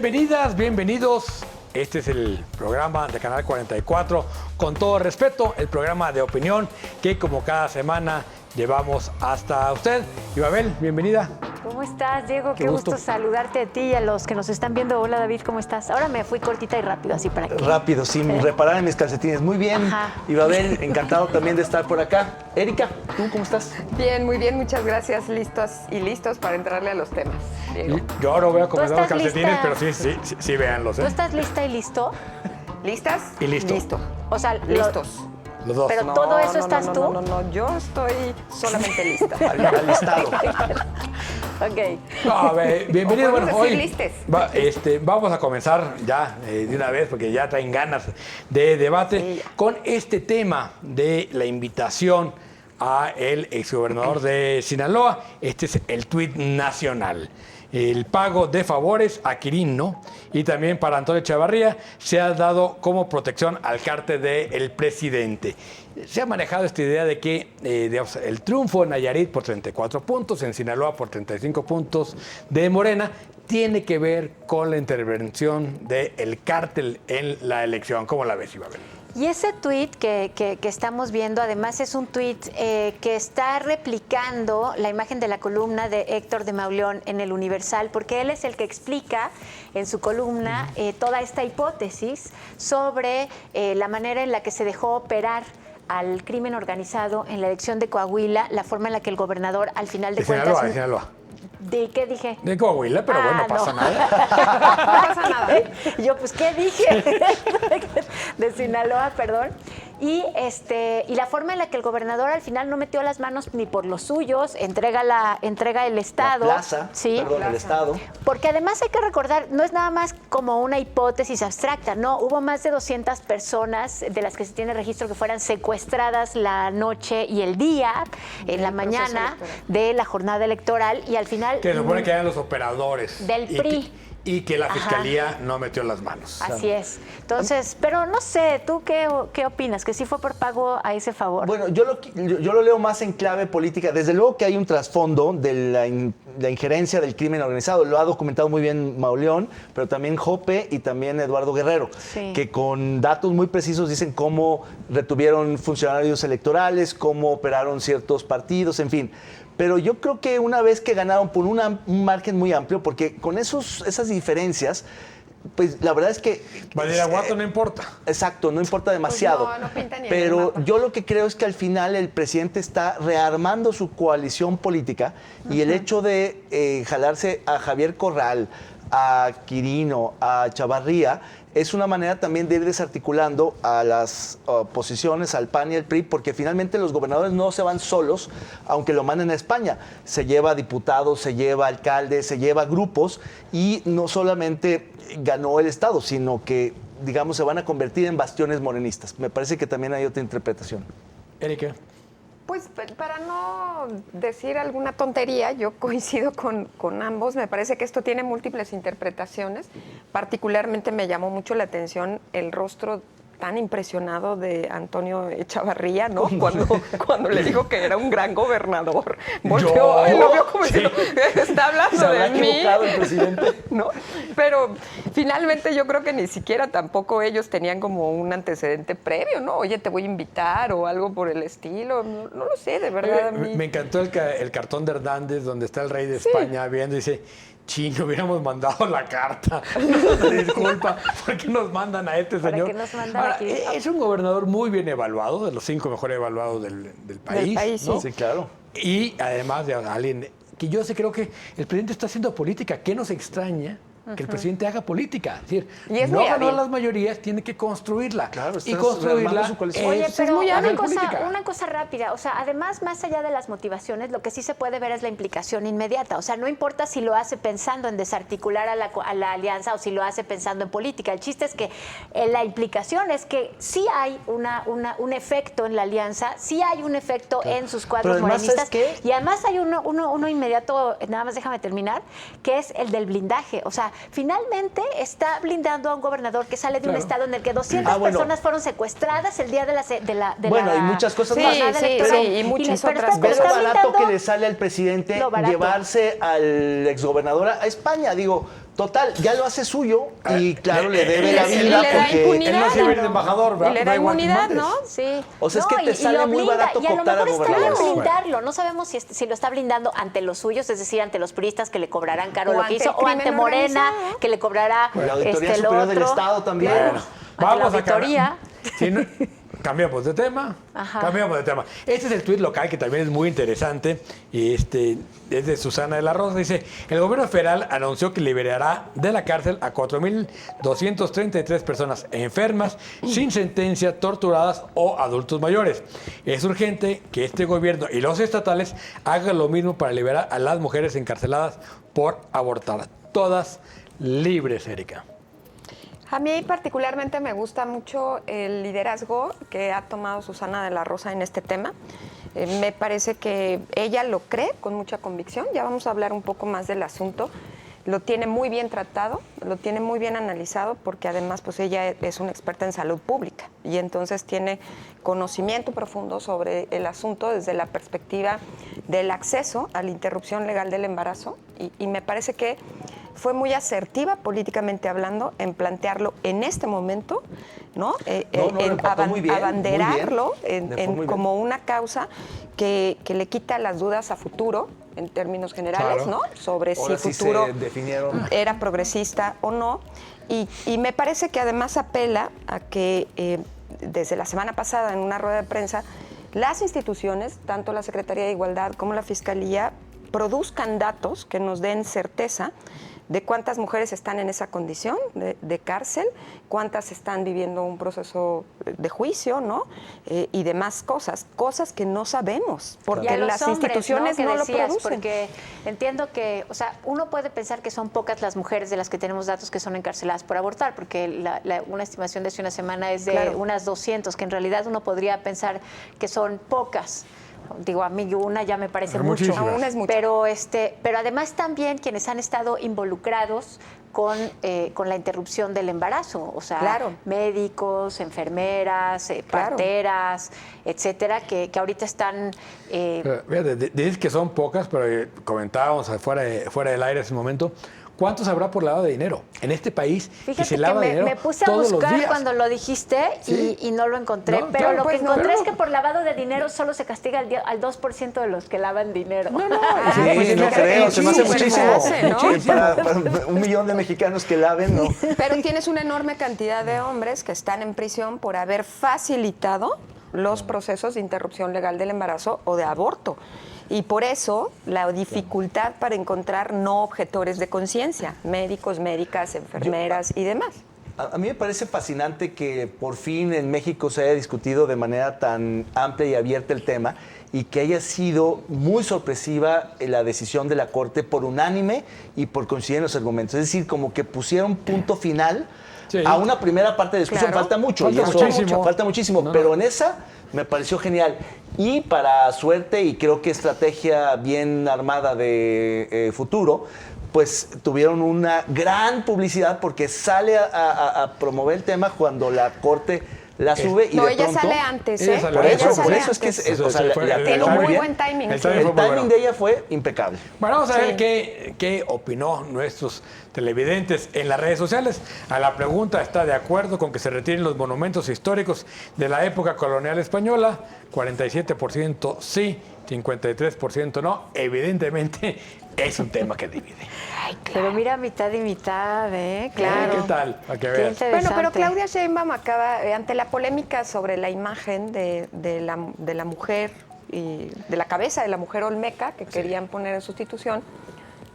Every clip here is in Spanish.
Bienvenidas, bienvenidos. Este es el programa de Canal 44. Con todo respeto, el programa de opinión que como cada semana llevamos hasta usted. Ibabel, bienvenida. ¿Cómo estás, Diego? Qué gusto saludarte a ti y a los que nos están viendo. Hola, David, ¿cómo estás? Ahora me fui cortita y rápido, así para que... Rápido, sin reparar en mis calcetines. Muy bien, Ibabel, encantado también de estar por acá. Erika, ¿tú cómo estás? Bien, muy bien, muchas gracias. Listos para entrarle a los temas, Diego. Yo ahora voy a acomodar los calcetines, lista? pero sí, véanlos. ¿Tú estás lista y listo? ¿Listas? Y listo. Listo. O sea, listos. Los dos. Pero todo eso estás tú. No, yo estoy solamente lista. Alistado. Ok. No, bienvenido. Bueno, hoy listes. vamos a comenzar ya de una vez, porque ya traen ganas de debate, con este tema de la invitación a el exgobernador de Sinaloa. Este es el tuit nacional. El pago de favores a Quirino y también para Antonio Echevarría se ha dado como protección al cártel del presidente. Se ha manejado esta idea de que el triunfo en Nayarit por 34 puntos, en Sinaloa por 35 puntos de Morena, tiene que ver con la intervención del cártel en la elección. ¿Cómo la ves, Ibabel? Y ese tuit que estamos viendo, además es un tuit que está replicando la imagen de la columna de Héctor de Mauleón en el Universal, porque él es el que explica en su columna toda esta hipótesis sobre la manera en la que se dejó operar al crimen organizado en la elección de Coahuila, la forma en la que el gobernador al final de cuentas... De Sinaloa. ¿De qué dije? De Coahuila, pero bueno, no pasa nada. No pasa nada. Yo, pues, ¿qué dije? De Sinaloa, perdón. Y la forma en la que el gobernador al final no metió las manos ni por los suyos, entrega el Estado. La plaza, el Estado. Porque además hay que recordar, no es nada más como una hipótesis abstracta, no, hubo más de 200 personas de las que se tiene registro que fueran secuestradas la noche y el día, en la mañana de la jornada electoral, y al final... Que se supone que eran los operadores. Del PRI. Y que la Fiscalía no metió las manos. Así es. Entonces, pero no sé, ¿tú qué opinas? ¿Que sí fue por pago a ese favor? Bueno, yo lo leo más en clave política. Desde luego que hay un trasfondo de la injerencia del crimen organizado. Lo ha documentado muy bien Mauleón, pero también Jope y también Eduardo Guerrero, que con datos muy precisos dicen cómo retuvieron funcionarios electorales, cómo operaron ciertos partidos, en fin. Pero yo creo que una vez que ganaron por un margen muy amplio, porque con esas diferencias, pues la verdad es que... Badiraguato no importa. Exacto, no importa demasiado. Pues no pinta ni en el pero mapa. yo lo que creo es que al final el presidente está rearmando su coalición política y el hecho de jalarse a Javier Corral, a Quirino, a Echevarría, es una manera también de ir desarticulando a las oposiciones, al PAN y al PRI, porque finalmente los gobernadores no se van solos, aunque lo manden a España. Se lleva diputados, se lleva alcaldes, se lleva grupos, y no solamente ganó el Estado, sino que, digamos, se van a convertir en bastiones morenistas. Me parece que también hay otra interpretación. Erika. Pues para no decir alguna tontería, yo coincido con ambos. Me parece que esto tiene múltiples interpretaciones. Particularmente me llamó mucho la atención el rostro tan impresionado de Antonio Echevarría, ¿no? Cuando le dijo que era un gran gobernador. Volteó y lo vio como diciendo, está hablando de mí. equivocado el presidente. ¿No? Pero finalmente yo creo que ni siquiera tampoco ellos tenían como un antecedente previo, ¿no? Oye, te voy a invitar o algo por el estilo. No lo sé, de verdad. A mí. Me encantó el cartón de Hernández, donde está el rey de España viendo y dice... Chino, hubiéramos mandado la carta. Disculpa, ¿por qué nos mandan a este señor? ¿Para qué nos mandan Ahora, aquí? es un gobernador muy bien evaluado, de los 5 mejores evaluados del país. Del país, ¿no? Sí, claro. Y además de alguien que yo sí creo que el presidente está haciendo política. ¿Qué nos extraña? Que el presidente haga política. Es decir, Y es no muy ganó hábil. las mayorías, tiene que construirla. Claro, y estás construirla rearmando su coalición. Oye, pero muy una hábil cosa rápida, o sea, además, más allá de las motivaciones, lo que sí se puede ver es la implicación inmediata. O sea, no importa si lo hace pensando en desarticular a la alianza o si lo hace pensando en política. El chiste es que la implicación es que sí hay un efecto en la alianza, sí hay un efecto en sus cuadros Pero además, morenistas. ¿sabes qué? Y además hay uno inmediato, nada más déjame terminar, que es el del blindaje. O sea, finalmente está blindando a un gobernador que sale de un estado en el que 200 personas fueron secuestradas el día de la Bueno, y muchas cosas más. Y muchas otras ¿Ves lo barato blindando que le sale al presidente llevarse al exgobernador a España? Digo, Total, ya lo hace suyo y claro, le debe y la le- y vida le da porque... impunidad. Él no sirve de embajador, ¿verdad? Y le Da da igual que inmunidad, mandes. ¿no? Sí. O sea, es que te y sale lo muy barato y a lo cooptar a mejor está bien gobernadores. blindarlo. No sabemos si lo está blindando ante los suyos, es decir, ante los priistas que le cobrarán caro O lo que ante hizo, el o ante crimen Morena organizado. que le cobrará La Auditoría el Superior otro. del Estado también. Claro. Bueno, Ante la vamos a auditoría. Sí, no, cambiamos de tema. Ajá. Cambiamos de tema. Este es el tuit local que también es muy interesante. Y es de Susana de la Rosa. Dice: el gobierno federal anunció que liberará de la cárcel a 4.233 personas enfermas, sin sentencia, torturadas o adultos mayores. Es urgente que este gobierno y los estatales hagan lo mismo para liberar a las mujeres encarceladas por abortar. Todas libres, Erika. A mí particularmente me gusta mucho el liderazgo que ha tomado Susana de la Rosa en este tema. Me parece que ella lo cree con mucha convicción. Ya vamos a hablar un poco más del asunto. Lo tiene muy bien tratado, lo tiene muy bien analizado, porque además pues ella es una experta en salud pública y entonces tiene conocimiento profundo sobre el asunto desde la perspectiva del acceso a la interrupción legal del embarazo y me parece que fue muy asertiva políticamente hablando en plantearlo en este momento, ¿no? lo empató muy bien, abanderarlo muy bien. Le fue muy bien. como una causa que le quita las dudas a futuro en términos generales, Claro. ¿no? Sobre Ahora si sí futuro se definieron. era progresista o no. Y me parece que además apela a que desde la semana pasada en una rueda de prensa las instituciones, tanto la Secretaría de Igualdad como la Fiscalía, produzcan datos que nos den certeza de cuántas mujeres están en esa condición de cárcel, cuántas están viviendo un proceso de juicio, ¿no? Y demás cosas que no sabemos, Y a porque los las hombres, instituciones que no lo decías, producen. Porque entiendo que, o sea, uno puede pensar que son pocas las mujeres de las que tenemos datos que son encarceladas por abortar, porque una estimación de hace una semana es de Claro. unas 200, que en realidad uno podría pensar que son pocas. Digo, a mí una ya me parece Pero mucho. muchísimas. Aún es mucho. Pero además también quienes han estado involucrados con la interrupción del embarazo, o sea, Claro. médicos, enfermeras, Claro. parteras, etcétera, que ahorita están... Fíjate, dices que son pocas, pero comentábamos fuera del aire hace un momento. ¿Cuánto se habrá por lavado de dinero en este país que Fíjate se que lava dinero me puse a todos los buscar días? cuando lo dijiste Sí. y no lo encontré. No, pero claro, lo pues que no, encontré pero- es que por lavado de dinero solo se castiga al 2% de los que lavan dinero. Sí, pues, no sí, creo, se me hace sí, muchísimo. se hace, ¿no? Para 1 millón de mexicanos que laven, ¿no? Pero tienes una enorme cantidad de hombres que están en prisión por haber facilitado los procesos de interrupción legal del embarazo o de aborto. Y por eso la dificultad para encontrar no objetores de conciencia, médicos, médicas, enfermeras y demás. A mí me parece fascinante que por fin en México se haya discutido de manera tan amplia y abierta el tema y que haya sido muy sorpresiva la decisión de la Corte por unánime y por coincidir en los argumentos. Es decir, como que pusieron punto final Sí. a una primera parte de discusión. Claro. Falta mucho, Falta y eso muchísimo. falta muchísimo, No. pero en esa me pareció genial. Y para suerte, y creo que estrategia bien armada de Futuro, pues tuvieron una gran publicidad porque sale a promover el tema cuando la Corte la sube y No, de ella pronto... sale antes, Ella ¿eh? sale Por antes. eso, Ella por sale eso es que antes. o sea, Fue- la el Tiene atinó un muy muy bien. buen timing. El sí. timing El fue muy timing bueno. de ella fue impecable. Bueno, vamos a ver Sí. qué opinó nuestros televidentes en las redes sociales. A la pregunta, ¿está de acuerdo con que se retiren los monumentos históricos de la época colonial española? 47% sí, 53% no. Evidentemente es un tema que divide. Pero mira, mitad y mitad, ¿eh? Claro. ¿Qué tal? Para que Qué veas. interesante. Bueno, pero Claudia Sheinbaum acaba, ante la polémica sobre la imagen de la mujer y de la cabeza de la mujer olmeca que querían poner en sustitución,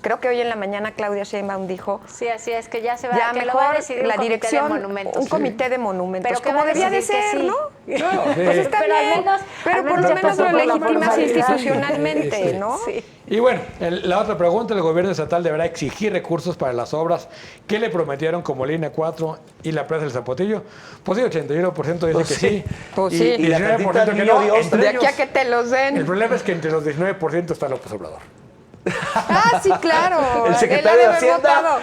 creo que hoy en la mañana Claudia Sheinbaum dijo, Sí, así es, que ya se va, ya que lo va a mejor decidir un la comité dirección, de monumentos. un comité de monumentos, Pero que como va a debía de decidir que ser, sí. ¿no? Claro, sí. Pues está Pero al bien, menos- pero al por menos lo ya menos pasó lo por la legitimas formalidad. institucionalmente, Sí. ¿no? Sí. Y bueno, la otra pregunta, el gobierno estatal deberá exigir recursos para las obras que le prometieron como Línea 4 y la Presa del Zapotillo. Pues sí, 81% dice Pues que sí. sí. Pues y sí. Y la 19% tantita que niño no. Dios. Entre De aquí a ellos, que te los den. el problema es que entre los 19% está López Obrador. Ah, sí, claro. El Él secretario ha de haber Hacienda, votado.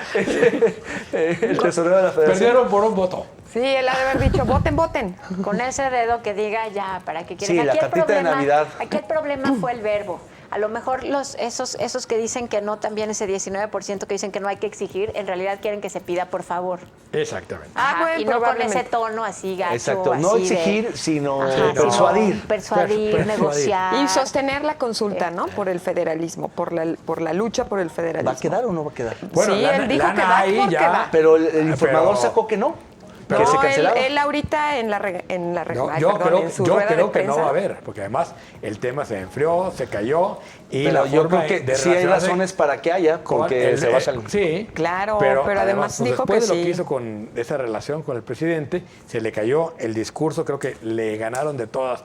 el tesorero de la Federación. Perdieron por un voto. Sí, él ha de haber dicho, voten, voten. Con ese dedo que diga ya, ¿para qué quieres? Sí, la cartita de Navidad. Aquí el problema fue el verbo. A lo mejor esos que dicen que no, también ese 19% que dicen que no hay que exigir, en realidad quieren que se pida por favor. Exactamente. Ajá, y no con ese tono así gacho. Exacto, no así exigir, sino Ajá, persuadir. Persuadir, negociar. Y sostener la consulta, ¿no? Por el federalismo, por la lucha por el federalismo. ¿Va a quedar o no va a quedar? Bueno, sí, él dijo que va ahí porque ya, va. Pero el informador Pero- sacó que no. Que No, se cancelaba. él ahorita en Yo rueda de creo que no prensa. va a haber, porque además el tema se enfrió, se cayó y Pero la yo forma creo que de sí hay relacionarse razones para que haya, con porque se va a salir. Sí, Claro, pero además pues, dijo después que de lo que sí. hizo con esa relación con el presidente, se le cayó el discurso, creo que le ganaron de todas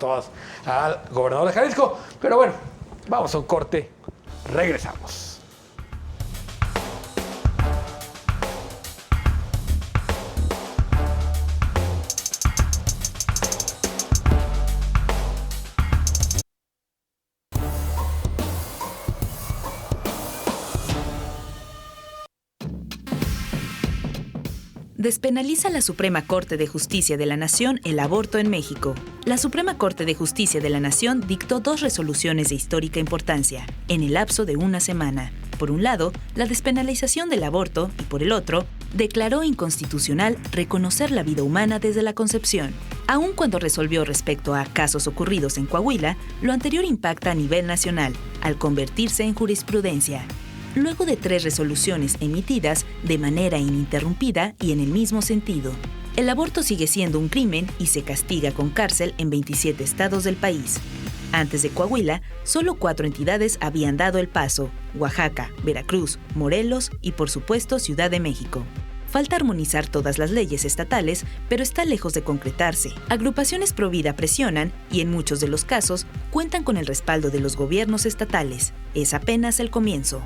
al gobernador de Jalisco. Pero bueno, vamos a un corte, regresamos. Despenaliza la Suprema Corte de Justicia de la Nación el aborto en México. La Suprema Corte de Justicia de la Nación dictó 2 resoluciones de histórica importancia, en el lapso de una semana. Por un lado, la despenalización del aborto y por el otro, declaró inconstitucional reconocer la vida humana desde la concepción. Aun cuando resolvió respecto a casos ocurridos en Coahuila, lo anterior impacta a nivel nacional, al convertirse en jurisprudencia. Luego de 3 resoluciones emitidas de manera ininterrumpida y en el mismo sentido. El aborto sigue siendo un crimen y se castiga con cárcel en 27 estados del país. Antes de Coahuila, solo 4 entidades habían dado el paso: Oaxaca, Veracruz, Morelos y, por supuesto, Ciudad de México. Falta armonizar todas las leyes estatales, pero está lejos de concretarse. Agrupaciones pro vida presionan y, en muchos de los casos, cuentan con el respaldo de los gobiernos estatales. Es apenas el comienzo.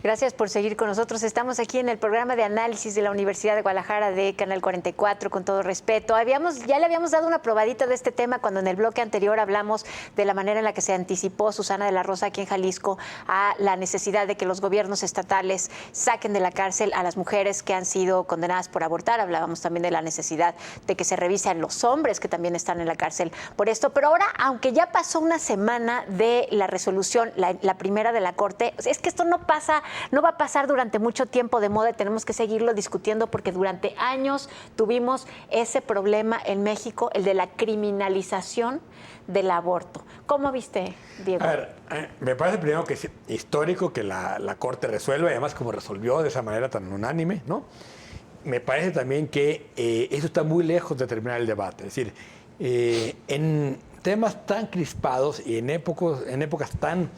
Gracias por seguir con nosotros. Estamos aquí en el programa de análisis de la Universidad de Guadalajara de Canal 44, con todo respeto. Ya le habíamos dado una probadita de este tema cuando en el bloque anterior hablamos de la manera en la que se anticipó Susana de la Rosa aquí en Jalisco a la necesidad de que los gobiernos estatales saquen de la cárcel a las mujeres que han sido condenadas por abortar. Hablábamos también de la necesidad de que se revisen los hombres que también están en la cárcel por esto. Pero ahora, aunque ya pasó una semana de la resolución, la primera de la Corte, es que esto no va a pasar durante mucho tiempo de moda y tenemos que seguirlo discutiendo porque durante años tuvimos ese problema en México, el de la criminalización del aborto. ¿Cómo viste, Diego? A ver, me parece primero que es histórico que la Corte resuelva, y además como resolvió de esa manera tan unánime, ¿no? Me parece también que eso está muy lejos de terminar el debate. Es decir, en temas tan crispados y en épocas tan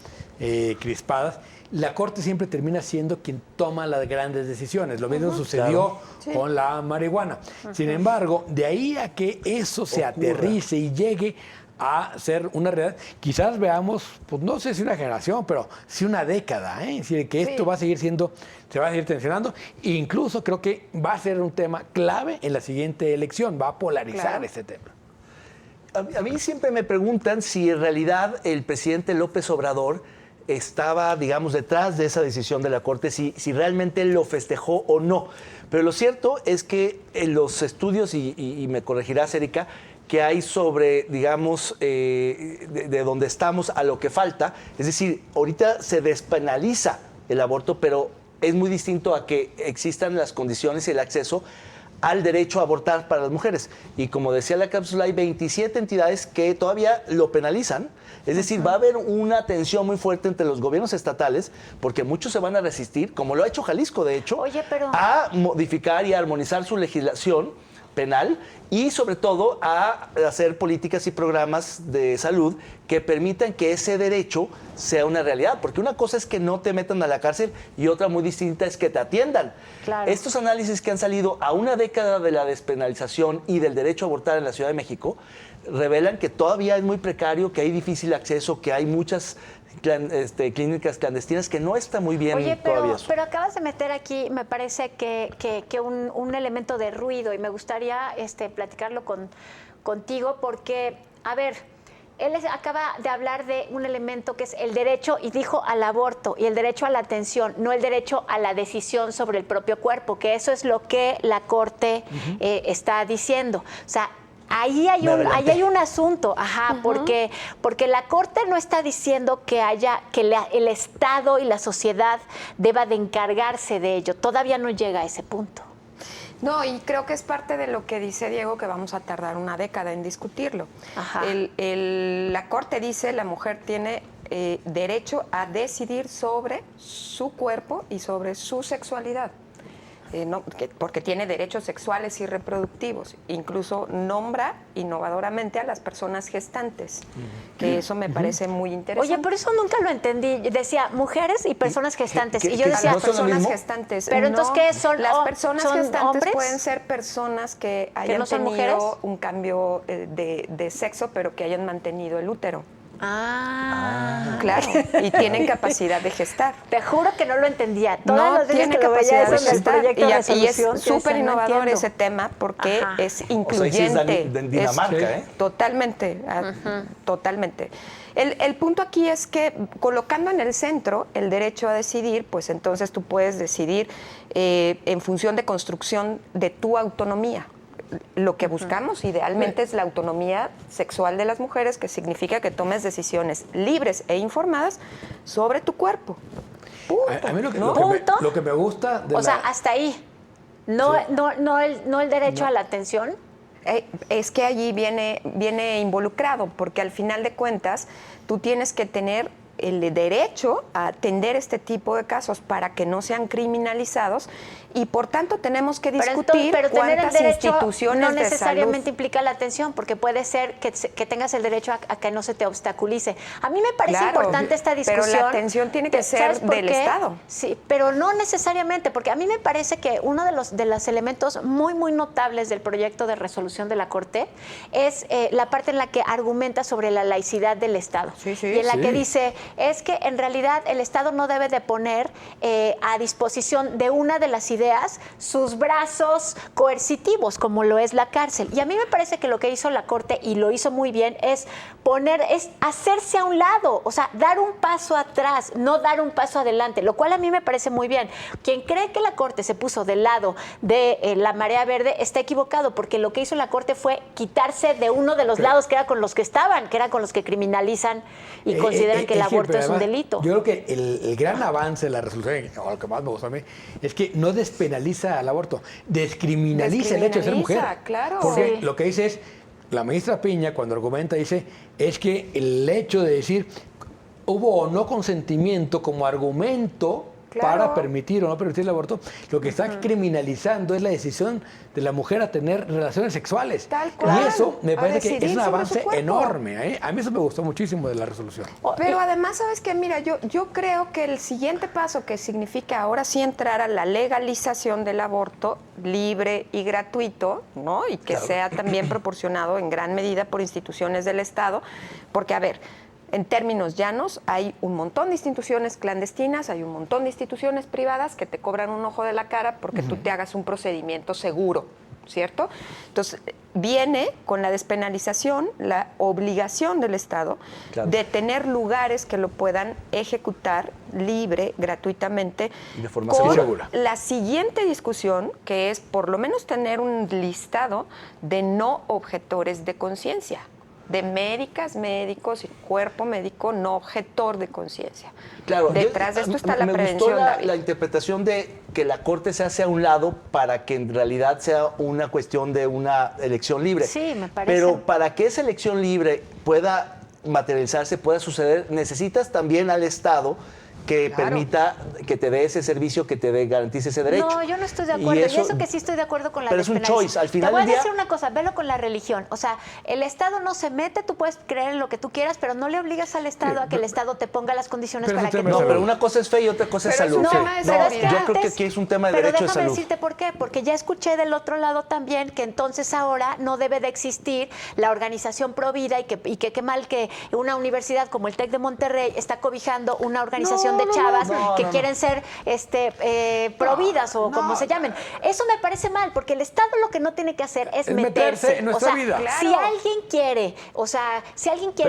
crispadas, la Corte siempre termina siendo quien toma las grandes decisiones. Lo mismo sucedió con la marihuana. Sin embargo, de ahí a que eso se aterrice y llegue a ser una realidad, quizás veamos, pues no sé si una generación, pero sí una década, ¿eh? Es decir, que esto va a seguir se va a seguir tensionando, e incluso creo que va a ser un tema clave en la siguiente elección, va a polarizar este tema. A mí siempre me preguntan si en realidad el presidente López Obrador estaba, digamos, detrás de esa decisión de la Corte, si realmente él lo festejó o no. Pero lo cierto es que en los estudios, y me corregirás, Erika, que hay sobre, digamos, de donde estamos a lo que falta, es decir, ahorita se despenaliza el aborto, pero es muy distinto a que existan las condiciones y el acceso al derecho a abortar para las mujeres. Y como decía la cápsula, hay 27 entidades que todavía lo penalizan. Es decir, va a haber una tensión muy fuerte entre los gobiernos estatales, porque muchos se van a resistir, como lo ha hecho Jalisco, de hecho, a modificar y a armonizar su legislación penal y sobre todo a hacer políticas y programas de salud que permitan que ese derecho sea una realidad, porque una cosa es que no te metan a la cárcel y otra muy distinta es que te atiendan. Claro. Estos análisis que han salido a una década de la despenalización y del derecho a abortar en la Ciudad de México revelan que todavía es muy precario, que hay difícil acceso, que hay muchas clínicas clandestinas, que no está muy bien. Oye, todavía. pero acabas de meter aquí, me parece que un elemento de ruido, y me gustaría platicarlo contigo, porque, a ver, acaba de hablar de un elemento que es el derecho, y dijo al aborto, y el derecho a la atención, no el derecho a la decisión sobre el propio cuerpo, que eso es lo que la Corte está diciendo. O sea, ahí hay un asunto, porque la Corte no está diciendo que el Estado y la sociedad deba de encargarse de ello. Todavía no llega a ese punto. No, y creo que es parte de lo que dice Diego, que vamos a tardar una década en discutirlo. La Corte dice la mujer tiene derecho a decidir sobre su cuerpo y sobre su sexualidad. Porque tiene derechos sexuales y reproductivos. Incluso nombra innovadoramente a las personas gestantes, que eso me parece muy interesante. Oye, pero eso nunca lo entendí. Decía mujeres y personas gestantes. Y yo decía, las personas gestantes. Pero entonces, ¿qué son? Las personas gestantes hombres pueden ser personas que hayan no son tenido mujeres. un cambio de sexo, pero que hayan mantenido el útero. Claro, y tienen capacidad de gestar. Te juro que no lo entendía. Todas las veces tiene que lo veía eso en el proyecto de resolución, y es súper innovador ese tema porque es incluyente. O sea, es en Dinamarca, Totalmente, totalmente. El punto aquí es que colocando en el centro el derecho a decidir, pues entonces tú puedes decidir en función de construcción de tu autonomía. Lo que buscamos idealmente es la autonomía sexual de las mujeres, que significa que tomes decisiones libres e informadas sobre tu cuerpo. Punto. A mí ¿Punto? lo que me gusta de hasta ahí. No el derecho a la atención. Es que allí viene involucrado, porque al final de cuentas tú tienes que tener el derecho a atender este tipo de casos para que no sean criminalizados, y por tanto tenemos que discutir pero tener el derecho instituciones no de necesariamente salud. implica la atención, porque puede ser que tengas el derecho a que no se te obstaculice. A mí me parece importante esta discusión. Pero la atención tiene que ser del Estado. Sí, pero no necesariamente, porque a mí me parece que uno de los elementos muy, muy notables del proyecto de resolución de la Corte es la parte en la que argumenta sobre la laicidad del Estado. Y en la que dice, es que en realidad el Estado no debe de poner a disposición de una de las ideas sus brazos coercitivos, como lo es la cárcel. Y a mí me parece que lo que hizo la Corte, y lo hizo muy bien, es hacerse a un lado, o sea, dar un paso atrás, no dar un paso adelante, lo cual a mí me parece muy bien. Quien cree que la Corte se puso del lado de la marea verde está equivocado, porque lo que hizo la Corte fue quitarse de uno de los lados que era con los que estaban, que era con los que criminalizan y consideran que el aborto es un delito. Yo creo que el gran avance de la resolución, o lo que más me gusta a mí, es que no despenaliza al aborto, descriminaliza el hecho de ser mujer. Claro. Porque lo que dice es, la ministra Piña, cuando argumenta, dice, es que el hecho de decir hubo o no consentimiento como argumento para permitir o no permitir el aborto, lo que está criminalizando es la decisión de la mujer a tener relaciones sexuales. Tal cual. Y eso me parece que es un avance enorme. enorme. A mí eso me gustó muchísimo de la resolución. Pero además, ¿sabes qué? Mira, yo creo que el siguiente paso, que significa ahora sí entrar a la legalización del aborto libre y gratuito, ¿no? Y que sea también proporcionado en gran medida por instituciones del Estado, porque, a ver, en términos llanos, hay un montón de instituciones clandestinas, hay un montón de instituciones privadas que te cobran un ojo de la cara porque tú te hagas un procedimiento seguro, ¿cierto? Entonces, viene con la despenalización la obligación del Estado de tener lugares que lo puedan ejecutar libre, gratuitamente, de forma segura. La siguiente discusión, que es por lo menos tener un listado de no objetores de conciencia, de médicas, médicos y cuerpo médico no objetor de conciencia. Claro, detrás de esto está la prevención, me gustó David. la interpretación de que la Corte se hace a un lado para que en realidad sea una cuestión de una elección libre. Sí, me parece. Pero para que esa elección libre pueda materializarse, pueda suceder, necesitas también al Estado que permita que te dé ese servicio, que te garantice ese derecho. No, yo no estoy de acuerdo. Y eso que sí estoy de acuerdo con la despenalización. Pero es un choice. Al final te voy del día, a decir una cosa, velo con la religión. O sea, el Estado no se mete, tú puedes creer en lo que tú quieras, pero no le obligas al Estado a que el Estado te ponga las condiciones para que... No, pero una cosa es fe y otra cosa es salud. No, yo creo que aquí es un tema de derecho de salud. Pero déjame decirte por qué. Porque ya escuché del otro lado también que entonces ahora no debe de existir la organización Provida y que qué mal que una universidad como el TEC de Monterrey está cobijando una organización generación de chavas que quieren ser providas o como se llamen. Eso me parece mal, porque el Estado lo que no tiene que hacer es meterse en nuestra vida. Si alguien quiere,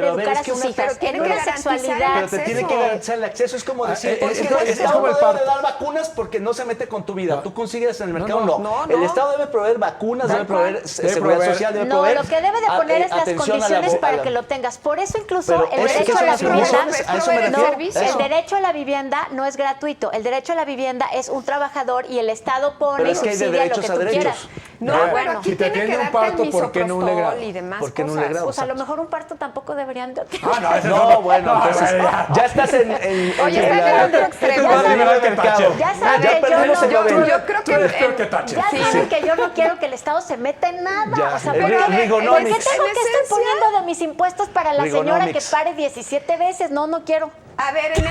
educar a sus hijas en una sexualidad. Pero te tiene que garantizar el acceso. Es como decir, es el como Estado el no parto. debe dar vacunas porque no se mete con tu vida. Tú consigues en el mercado, no. El Estado debe proveer vacunas, debe proveer seguridad social, debe No, proveer lo que debe de poner es las atención condiciones a para que lo tengas. Por eso incluso Pero el es que derecho a la son vivienda, soluciones, a eso me refiero. el derecho a la vivienda no es gratuito. El derecho a la vivienda es un trabajador y el Estado pone Pero y es que hay de subsidia lo que derechos a tú derechos. quieras. No, A ver, bueno, aquí si te tiene que atiende un darte el parto, ¿por qué no un legrado? misoprostol y demás ¿Por qué no un cosas. legrado? Pues a lo mejor un parto tampoco deberían de... No, bueno, entonces ya estás en Oye, está en el otro extremo. en el libre mercado. Ya saben Ya que perdimos el yo nivel. no... Yo creo que eres peor que Thatcher. Ya Sí, saben que yo no quiero que el Estado se meta en nada. Ya, O sea, el ¿por qué tengo Rigonomics. que estar poniendo de mis impuestos para la señora que Rigonomics. pare 17 veces? No quiero. A ver, en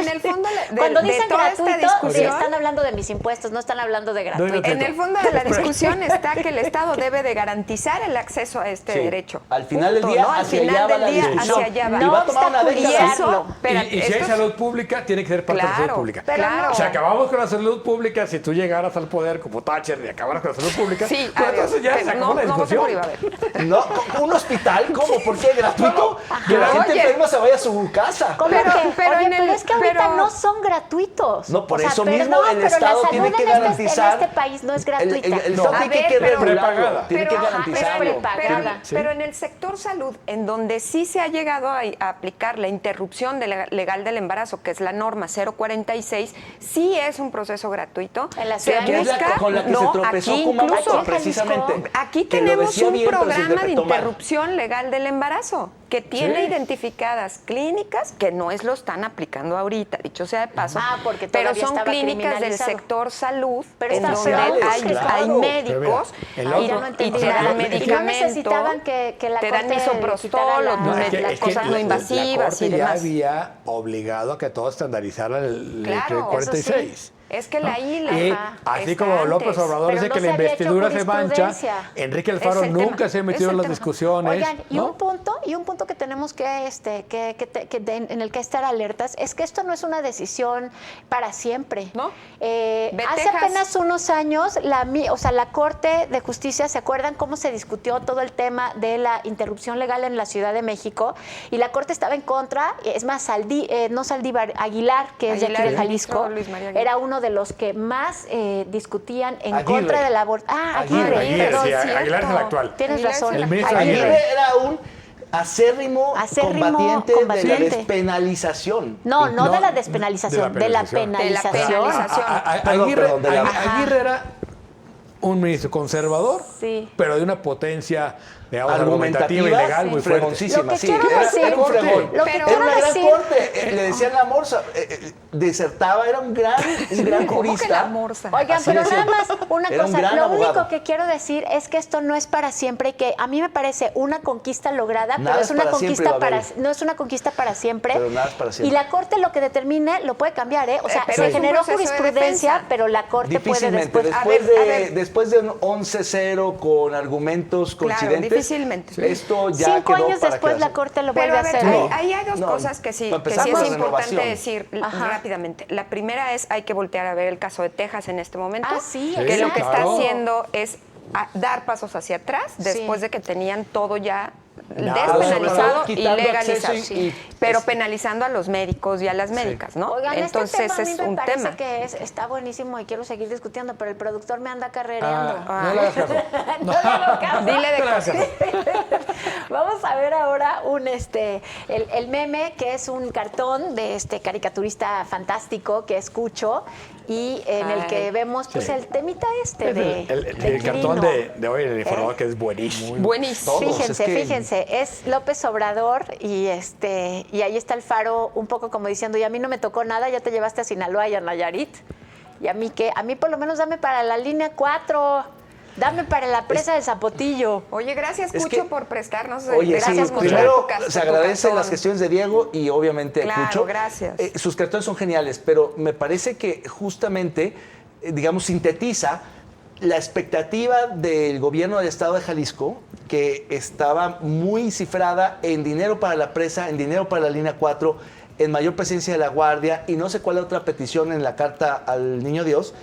el fondo Cuando de dicen toda esta gratuito, sí, discusión, están hablando de mis impuestos, no están hablando de gratuito. en el fondo de la discusión está que el Estado debe de garantizar el acceso a este Sí. derecho. Al final del Punto, día, ¿no? Al hacia final allá va del la día, discusión. hacia allá va. Y va a tomar una obstaculizarlo. década. Eso, pero Y si hay esto- salud pública, tiene que ser parte de la salud Claro, pública. pero claro. Si acabamos con la salud pública, si tú llegaras al poder como Thatcher y acabaras con la salud pública, Sí, pues adiós. entonces ya se acabó la no voto discusión. por Ibaber. No, ¿un hospital? ¿Cómo? ¿Por qué? ¿Gratuito? Que la gente Oye. enferma se vaya a su casa. ¿Cómo Pero- que? pero Oye, en pero el- es que ahorita pero- no son gratuitos. No, por O sea, eso perdón, mismo el pero Estado la tiene salud que en este- garantizar. en este país no es gratuita. El No. Estado A tiene ver, que pero- regularlo, prepagada. tiene que Pero, ajá, garantizarlo. prepagada. Pero en el sector salud, en donde sí se ha llegado a aplicar la interrupción legal del embarazo, que es la norma 046, sí es un proceso gratuito. En la Se Ciudad de Que es la México. con la que se tropezó aquí Kumamoto, incluso. Aquí en Jalisco. precisamente. Aquí Que lo tenemos decía un bien, pero se programa de interpretó mal. interrupción legal del embarazo que tiene Sí. identificadas clínicas que no lo están aplicando ahorita, dicho sea de paso, Porque pero todavía son estaba clínicas del criminalizado. sector salud Pero en está donde peor, hay claro. médicos Pero mira, Ahí ya no y entendí te nada. dan Y no medicamento, necesitaban que la te dan Corte misoprostol, quitara la- o No, Es que- las es que cosas no la invasivas Corte y ya demás. había obligado a que todo estandarizara el Claro, 46. eso sí. Es que la isla Y así como López Obrador Pero dice no que se la había hecho investidura se mancha, jurisprudencia. Enrique Alfaro Es el nunca tema, se ha es metido el en las tema. discusiones. Oigan, y ¿no? un punto que tenemos que en el que estar alertas es que esto no es una decisión para siempre. ¿No? Hace Texas. apenas unos años la Corte de Justicia, ¿se acuerdan cómo se discutió todo el tema de la interrupción legal en la Ciudad de México? Y la Corte estaba en contra, es más, no Saldívar, Aguilar, que es de aquí Aguilar, de el Jalisco, ministro Luis María Aguilar. era uno de los que más discutían en Aguirre. contra del aborto. Aguirre, Aguirre, perdón, sí, cierto. Aguilar es el actual. Tienes Aguilar razón. es el El ministro Aguirre. Aguirre era un acérrimo combatiente de la combatiente. despenalización. No de la de despenalización, la de la penalización. penalización. Perdón, de la- Aguirre era un ministro conservador, Sí. pero de una potencia, digamos, argumentativa argumentativa y legal muy fuerte. fregoncísima. Lo que Sí, quiero era, decir- era un fregón. lo que Era quiero una gran decir- corte. Le decían la morsa. Desertaba, era un gran ¿Cómo que jurista. la morsa? Oigan, Así pero decían. nada más una Era un cosa, gran lo abogado. único que quiero decir es que esto no es para siempre y que a mí me parece una conquista lograda, Nada pero es es una para conquista siempre, para Babel. no es una conquista para siempre. Pero nada es para siempre. Y la Corte lo que determine lo puede cambiar, ¿eh? O sea, pero se es un generó proceso de jurisprudencia, defensa. pero la Corte puede Difícilmente. después Después de un 11-0 con argumentos Claro, coincidentes, difícilmente. esto ya 5 quedó años para después quedarse. la Corte lo Pero vuelve a a ver, hacer. ahí hay dos No, cosas que sí, para que empezar sí por es la importante renovación. decir Ajá. rápidamente. La primera es, hay que voltear a ver el caso de Texas en este momento. Ah, sí, que lo que está claro. haciendo es dar pasos hacia atrás después Sí. de que tenían todo ya Nada, despenalizado y quitando legalizado. acceso y- pero penalizando a los médicos y a las médicas, ¿no? Oigan, Entonces este tema a mí es me un parece tema. que está buenísimo y quiero seguir discutiendo, pero el productor me anda carrereando. No le hagas caso. No le hago caso. Dile de No le hagas caso. Vamos a ver ahora el meme, que es un cartón de este caricaturista fantástico que es Cucho y en el que vemos pues Sí. el temita El de cartón Quirino. de hoy en el informador que es buenísimo. Buenísimo. Todos, Fíjense, es que- fíjense, es López Obrador y ahí está el Faro un poco como diciendo, y a mí no me tocó nada, ya te llevaste a Sinaloa y a Nayarit. Y a mí qué, a mí por lo menos dame para la línea 4, dame para la presa del Zapotillo. Oye, gracias, Es Cucho, que- por prestarnos. Oye, gracias, sí, Cucho, primero por tu se agradecen cartón. las gestiones de Diego y obviamente Claro, Cucho. gracias. Sus cartones son geniales, pero me parece que justamente, digamos, sintetiza la expectativa del gobierno del estado de Jalisco, que estaba muy cifrada en dinero para la presa, en dinero para la línea 4, en mayor presencia de la guardia y no sé cuál otra petición en la carta al Niño Dios.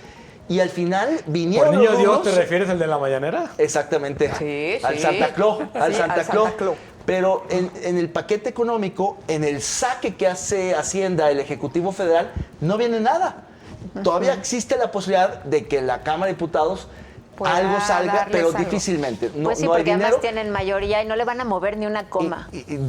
Y al final vinieron ¿Por Niño los Dios rudos. te refieres al de la mañanera? Exactamente. Sí, al sí. Santa Claus. Al Sí, Santa al Claus. Santa Claus. Pero en el paquete económico, en el saque que hace Hacienda, el Ejecutivo Federal, no viene nada. Todavía existe la posibilidad de que la Cámara de Diputados Pueda algo salga, darles pero algo. difícilmente. No, Pues sí, no hay porque dinero. además tienen mayoría y no le van a mover ni una coma.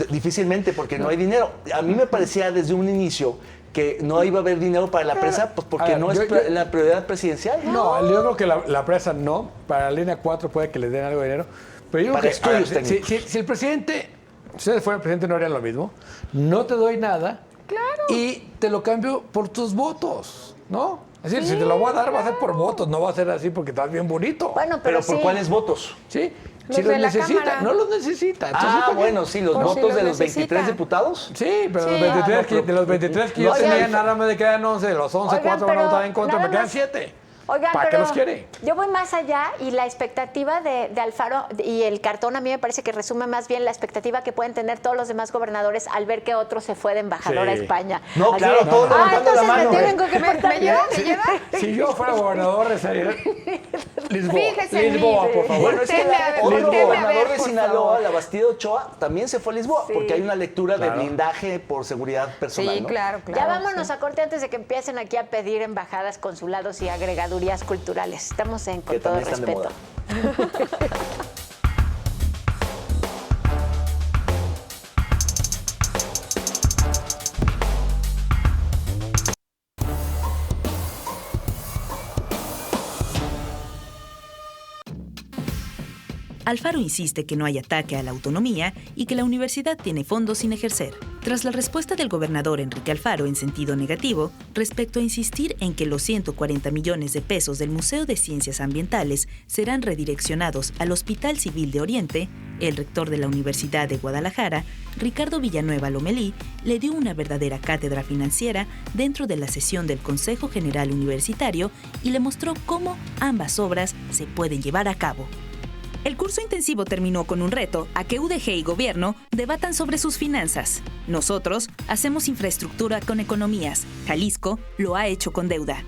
Difícilmente, porque no hay dinero. A mí me parecía desde un inicio que no iba a haber dinero para la presa, pues porque a ver, no es la prioridad presidencial. No, yo creo que la presa no. Para la línea 4 puede que les den algo de dinero. Pero yo Para creo que a ver, estudios técnicos. si el presidente, si ustedes fueran presidente, no harían lo mismo. No te doy nada. Claro. Y te lo cambio por tus votos, ¿no? Es decir, si te lo voy a dar, va a ser por votos, no va a ser así porque estás bien bonito. Bueno, Pero sí. ¿por cuáles votos? Sí, Los si los de la necesita, Cámara. no los necesita. Entonces, Ah, ¿para qué? bueno, sí, los Por si votos los de los necesita. 23 diputados. Sí, pero Sí. los 23 Ah, no, de los 23 que yo Oigan, tenía, nada más me quedan 11. De los 11, Oigan, 4 van a pero votar en contra, nada me quedan más- 7. Oigan, ¿Para qué pero los quiere? yo voy más allá y la expectativa de Alfaro y el cartón a mí me parece que resume más bien la expectativa que pueden tener todos los demás gobernadores al ver que otro se fue de embajador Sí. a España. No, Así claro, de, todos levantando la entonces mano. me tengo que portar ¿Me bien. lleva? Si yo fuera gobernador, estaría Lisboa. Fíjese en mí, Lisboa, por favor. Bueno, es que Voltéeme a ver, otro voltéeme a gobernador ver, de por Sinaloa, favor. la Bastida Ochoa, también se fue a Lisboa, porque hay una lectura de Claro. blindaje por seguridad personal. Sí, ¿no? claro. Ya vámonos a corte antes de que empiecen aquí a pedir embajadas, consulados y agregadurías culturales. Estamos en Con Que todo también están de respeto. moda. Alfaro insiste que no hay ataque a la autonomía y que la universidad tiene fondos sin ejercer. Tras la respuesta del gobernador Enrique Alfaro en sentido negativo, respecto a insistir en que los 140 millones de pesos del Museo de Ciencias Ambientales serán redireccionados al Hospital Civil de Oriente, el rector de la Universidad de Guadalajara, Ricardo Villanueva Lomelí, le dio una verdadera cátedra financiera dentro de la sesión del Consejo General Universitario y le mostró cómo ambas obras se pueden llevar a cabo. El curso intensivo terminó con un reto a que UDG y gobierno debatan sobre sus finanzas. Nosotros hacemos infraestructura con economías. Jalisco lo ha hecho con deuda.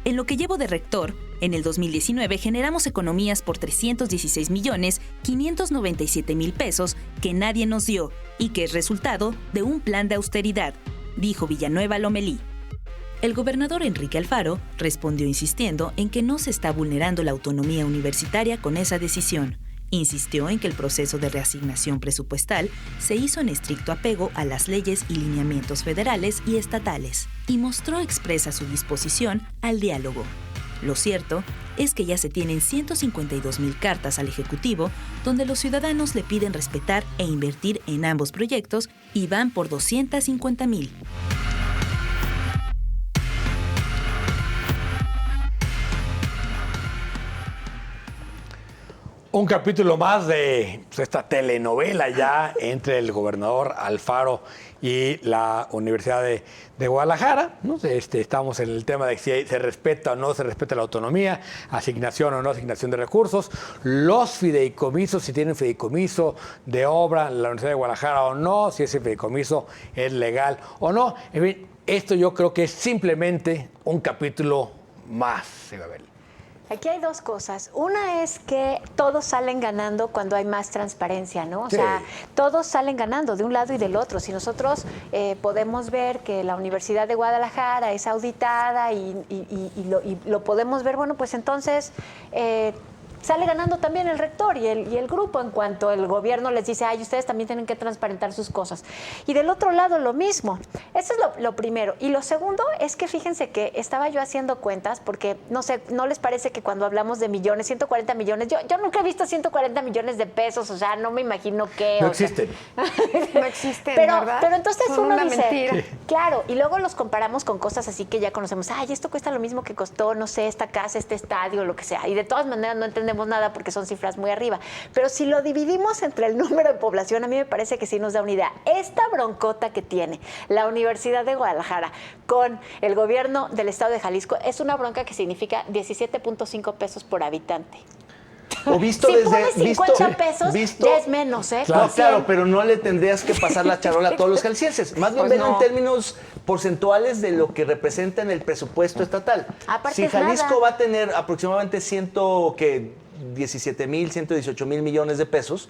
En lo que llevo de rector, en el 2019 generamos economías por 316.597.000 pesos que nadie nos dio y que es resultado de un plan de austeridad, dijo Villanueva Lomelí. El gobernador Enrique Alfaro respondió insistiendo en que no se está vulnerando la autonomía universitaria con esa decisión. Insistió en que el proceso de reasignación presupuestal se hizo en estricto apego a las leyes y lineamientos federales y estatales, y mostró expresa su disposición al diálogo. Lo cierto es que ya se tienen 152.000 cartas al Ejecutivo donde los ciudadanos le piden respetar e invertir en ambos proyectos y van por 250.000. Un capítulo más de esta telenovela ya entre el gobernador Alfaro y la Universidad de Guadalajara, ¿no? Estamos en el tema de si se respeta o no se respeta la autonomía, asignación o no asignación de recursos, los fideicomisos, si tienen fideicomiso de obra en la Universidad de Guadalajara o no, si ese fideicomiso es legal o no. En fin, esto yo creo que es simplemente un capítulo más, Isabel. Aquí hay dos cosas. Una es que todos salen ganando cuando hay más transparencia, ¿no? O Sí. sea, todos salen ganando de un lado y del otro. Si nosotros podemos ver que la Universidad de Guadalajara es auditada y lo podemos ver, bueno, pues entonces sale ganando también el rector y el grupo en cuanto el gobierno les dice, ay, ustedes también tienen que transparentar sus cosas. Y del otro lado lo mismo. Eso es lo primero. Y lo segundo es que fíjense que estaba yo haciendo cuentas porque, no sé, ¿no les parece que cuando hablamos de millones, 140 millones, yo nunca he visto 140 millones de pesos, o sea, no me imagino qué. No o sea, existen. No existen, pero ¿verdad? entonces Son uno una dice, mentira. claro, y luego los comparamos con cosas así que ya conocemos. Ay, esto cuesta lo mismo que costó, no sé, esta casa, este estadio, lo que sea. Y de todas maneras no entendemos nada porque son cifras muy arriba. Pero si lo dividimos entre el número de población, a mí me parece que sí nos da una idea. Esta broncota que tiene la Universidad de Guadalajara con el gobierno del estado de Jalisco es una bronca que significa 17.5 pesos por habitante. O visto si desde... pones 50 pesos, visto, ya es menos, ¿eh? Claro, Con 100. claro, pero no le tendrías que pasar la charola a todos los jaliscienses. Más bien Pues verlo no. en términos porcentuales de lo que representa en el presupuesto estatal. Aparte Si es Jalisco nada. va a tener aproximadamente 117,000, 118,000 millones de pesos,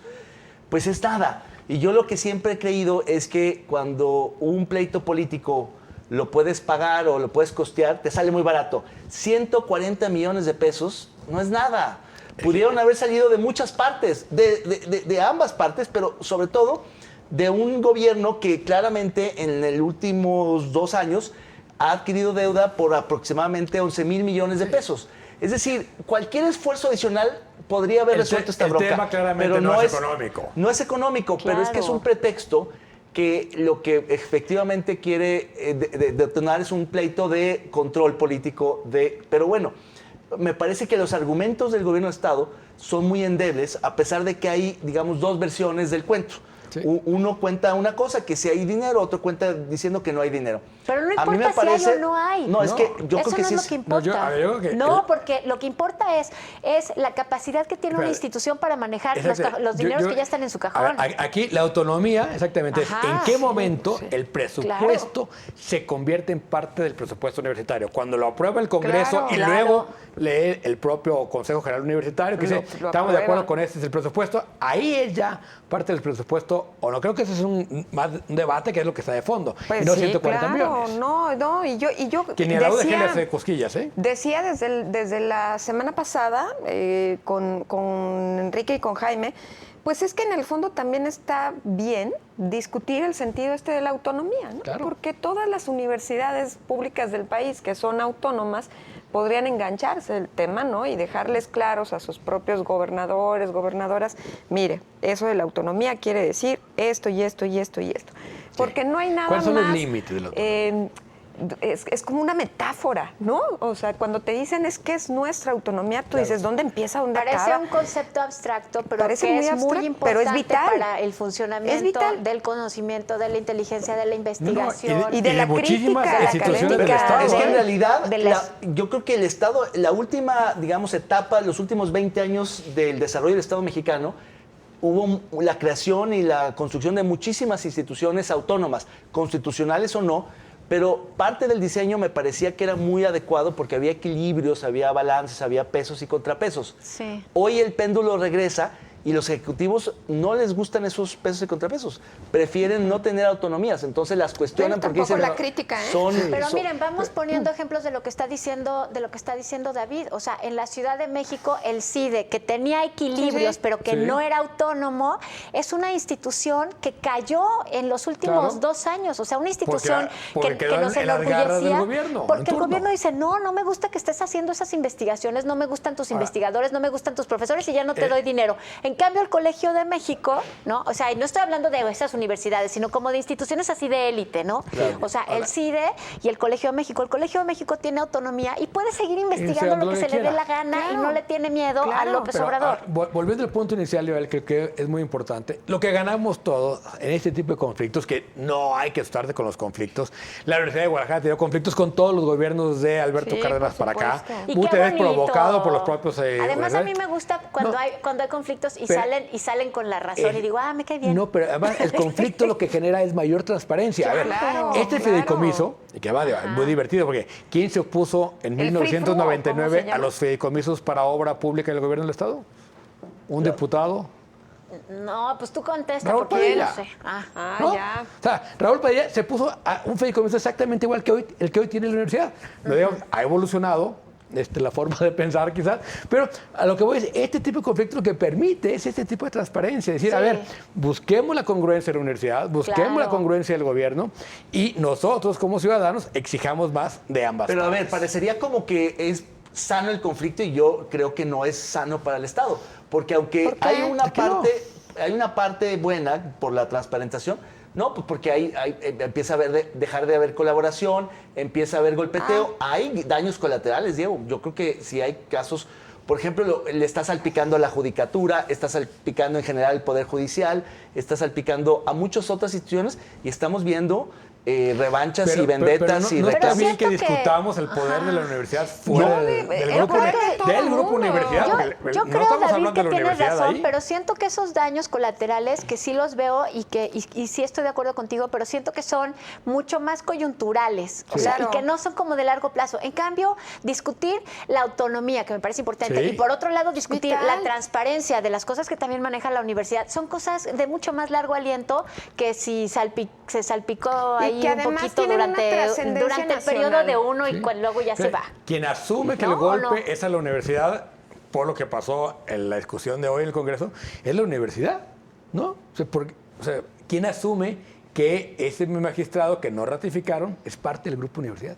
pues es nada. Y yo lo que siempre he creído es que cuando un pleito político lo puedes pagar o lo puedes costear, te sale muy barato. 140 millones de pesos no es nada. Pudieron haber salido de muchas partes, de ambas partes, pero sobre todo de un gobierno que claramente en los últimos 2 años ha adquirido deuda por aproximadamente 11,000 millones de pesos. Es decir, cualquier esfuerzo adicional podría haber resuelto esta bronca. El tema claramente pero no es económico. No es económico, pero es que es un pretexto que lo que efectivamente quiere detonar es un pleito de control político. Pero bueno, me parece que los argumentos del gobierno de Estado son muy endebles, a pesar de que hay, digamos, 2 versiones del cuento. Sí. Uno cuenta una cosa, que si hay dinero, otro cuenta diciendo que no hay dinero. Pero no A mí me importa si hay parece- o no hay. No, es que yo Eso creo que no sí es lo que importa. a ver, yo creo que No, el- porque lo que importa es la capacidad que tiene una Espera. institución para manejar Exacto. los dineros Yo- que ya están en su a cajón. ver, aquí la autonomía, exactamente, es Ajá, en qué sí, momento el presupuesto se convierte en parte del presupuesto universitario. Cuando lo aprueba el Congreso Claro. y luego lee el propio Consejo General Universitario, que Lo- dice, lo estamos de acuerdo aprueba. con este es el presupuesto, ahí es ya parte del presupuesto, o no, creo que ese es más un debate que es lo que está de fondo, Pues y no sí, 140 claro, millones. no, y yo Que ni a la UDG le decía, hace cosquillas, ¿eh? decía desde la semana pasada con Enrique y con Jaime, pues es que en el fondo también está bien discutir el sentido de la autonomía, ¿no? Claro. Porque todas las universidades públicas del país que son autónomas podrían engancharse del tema, ¿no? Y dejarles claros a sus propios gobernadores, gobernadoras, mire, eso de la autonomía quiere decir esto y esto y esto y esto. Porque no hay nada ¿Cuáles son más... los límites de la autonomía? Es como una metáfora, ¿no? O sea, cuando te dicen es que es nuestra autonomía, tú dices, ¿dónde empieza, dónde Parece acaba? un concepto abstracto, pero Parece que muy es abstracto, muy pero importante es vital. para el funcionamiento Es vital. del conocimiento, de la inteligencia, de la investigación. y Y de la muchísimas crítica instituciones del académica, Estado. Es que en ¿eh? realidad, De las- yo creo que el Estado, la última, digamos, etapa, los últimos 20 años del desarrollo del Estado mexicano, hubo la creación y la construcción de muchísimas instituciones autónomas, constitucionales o no, pero parte del diseño me parecía que era muy adecuado porque había equilibrios, había balances, había pesos y contrapesos. Sí. Hoy el péndulo regresa y los ejecutivos no les gustan esos pesos y contrapesos. Prefieren no tener autonomías, entonces las cuestionan Pero porque tampoco dicen... la crítica, ¿eh? Son, Pero son- miren, vamos poniendo ejemplos de lo que está diciendo, David. O sea, en la Ciudad de México, el CIDE, que tenía equilibrios, Sí. pero que Sí. no era autónomo, es una institución que cayó en los últimos Claro. 2 años. O sea, una institución porque que quedó nos en las garras del enorgullecía. gobierno, en Porque el turno. gobierno dice, no me gusta que estés haciendo esas investigaciones, no me gustan tus investigadores, no me gustan tus profesores y ya no te doy dinero. En cambio, el Colegio de México, ¿no? O sea, y no estoy hablando de esas universidades, sino como de instituciones así de élite, ¿no? O sea, el CIDE y el Colegio de México. El Colegio de México tiene autonomía y puede seguir investigando lo que se le dé la gana y Claro. no le tiene miedo a Claro. López Pero, Obrador. volviendo al punto inicial, Joel, creo que es muy importante. Lo que ganamos todos en este tipo de conflictos, que no hay que asustarse con los conflictos. La Universidad de Guadalajara ha tenido conflictos con todos los gobiernos de Alberto Sí, Cárdenas por para acá. supuesto. Y Muchas qué veces bonito. provocado por los propios... Además, a mí me gusta cuando, No. cuando hay conflictos y Pero- salen con la razón y digo, me cae bien. No, pero además el conflicto lo que genera es mayor transparencia. A ver, Claro, este claro. fideicomiso, y que va muy divertido, porque ¿quién se opuso en El free flow, ¿cómo 1999 se a llama? los fideicomisos para obra pública del gobierno del Estado? ¿Un diputado? No, pues tú contesta, Raúl porque yo Padilla. no sé. Ah. ¿No? Ya. O sea, Raúl Padilla se puso a un fideicomiso exactamente igual que hoy, el que hoy tiene la universidad. Lo digo, ha evolucionado la forma de pensar quizás, pero a lo que voy es, este tipo de conflicto lo que permite es este tipo de transparencia. Es decir, a Sí. ver, busquemos la congruencia de la universidad, busquemos la Claro. congruencia del gobierno y nosotros como ciudadanos exijamos más de ambas Pero a ver, partes. parecería como que es sano el conflicto y yo creo que no es sano para el Estado. Porque aunque ¿Por qué? hay una ¿Por qué no? hay una parte buena por la transparentación, no, pues porque empieza a dejar de haber colaboración, empieza a haber golpeteo, hay daños colaterales, Diego. Yo creo que si hay casos, por ejemplo, le está salpicando a la judicatura, está salpicando en general el Poder Judicial, está salpicando a muchas otras instituciones y estamos viendo revanchas y vendetas y no está reclamos. bien que siento que- discutamos el poder de la universidad fuera No, del el grupo, poder de todo del el grupo mundo. universidad. Yo porque creo, no estamos David, hablando que de la tienes universidad razón, ahí. pero siento que esos daños colaterales, que sí los veo y sí estoy de acuerdo contigo, pero siento que son mucho más coyunturales, o sea, Claro. y que no son como de largo plazo. En cambio, discutir la autonomía, que me parece importante, Sí. y por otro lado, discutir Vital. la transparencia de las cosas que también maneja la universidad, son cosas de mucho más largo aliento que si se salpicó Y ahí que un además poquito tienen una durante trascendencia el periodo nacional. de uno y luego ya se va. Quien asume que ¿No el o golpe no? es a la universidad, por lo que pasó en la discusión de hoy en el Congreso, es la universidad, ¿no? O sea, ¿quién asume que ese magistrado que no ratificaron es parte del grupo universidad?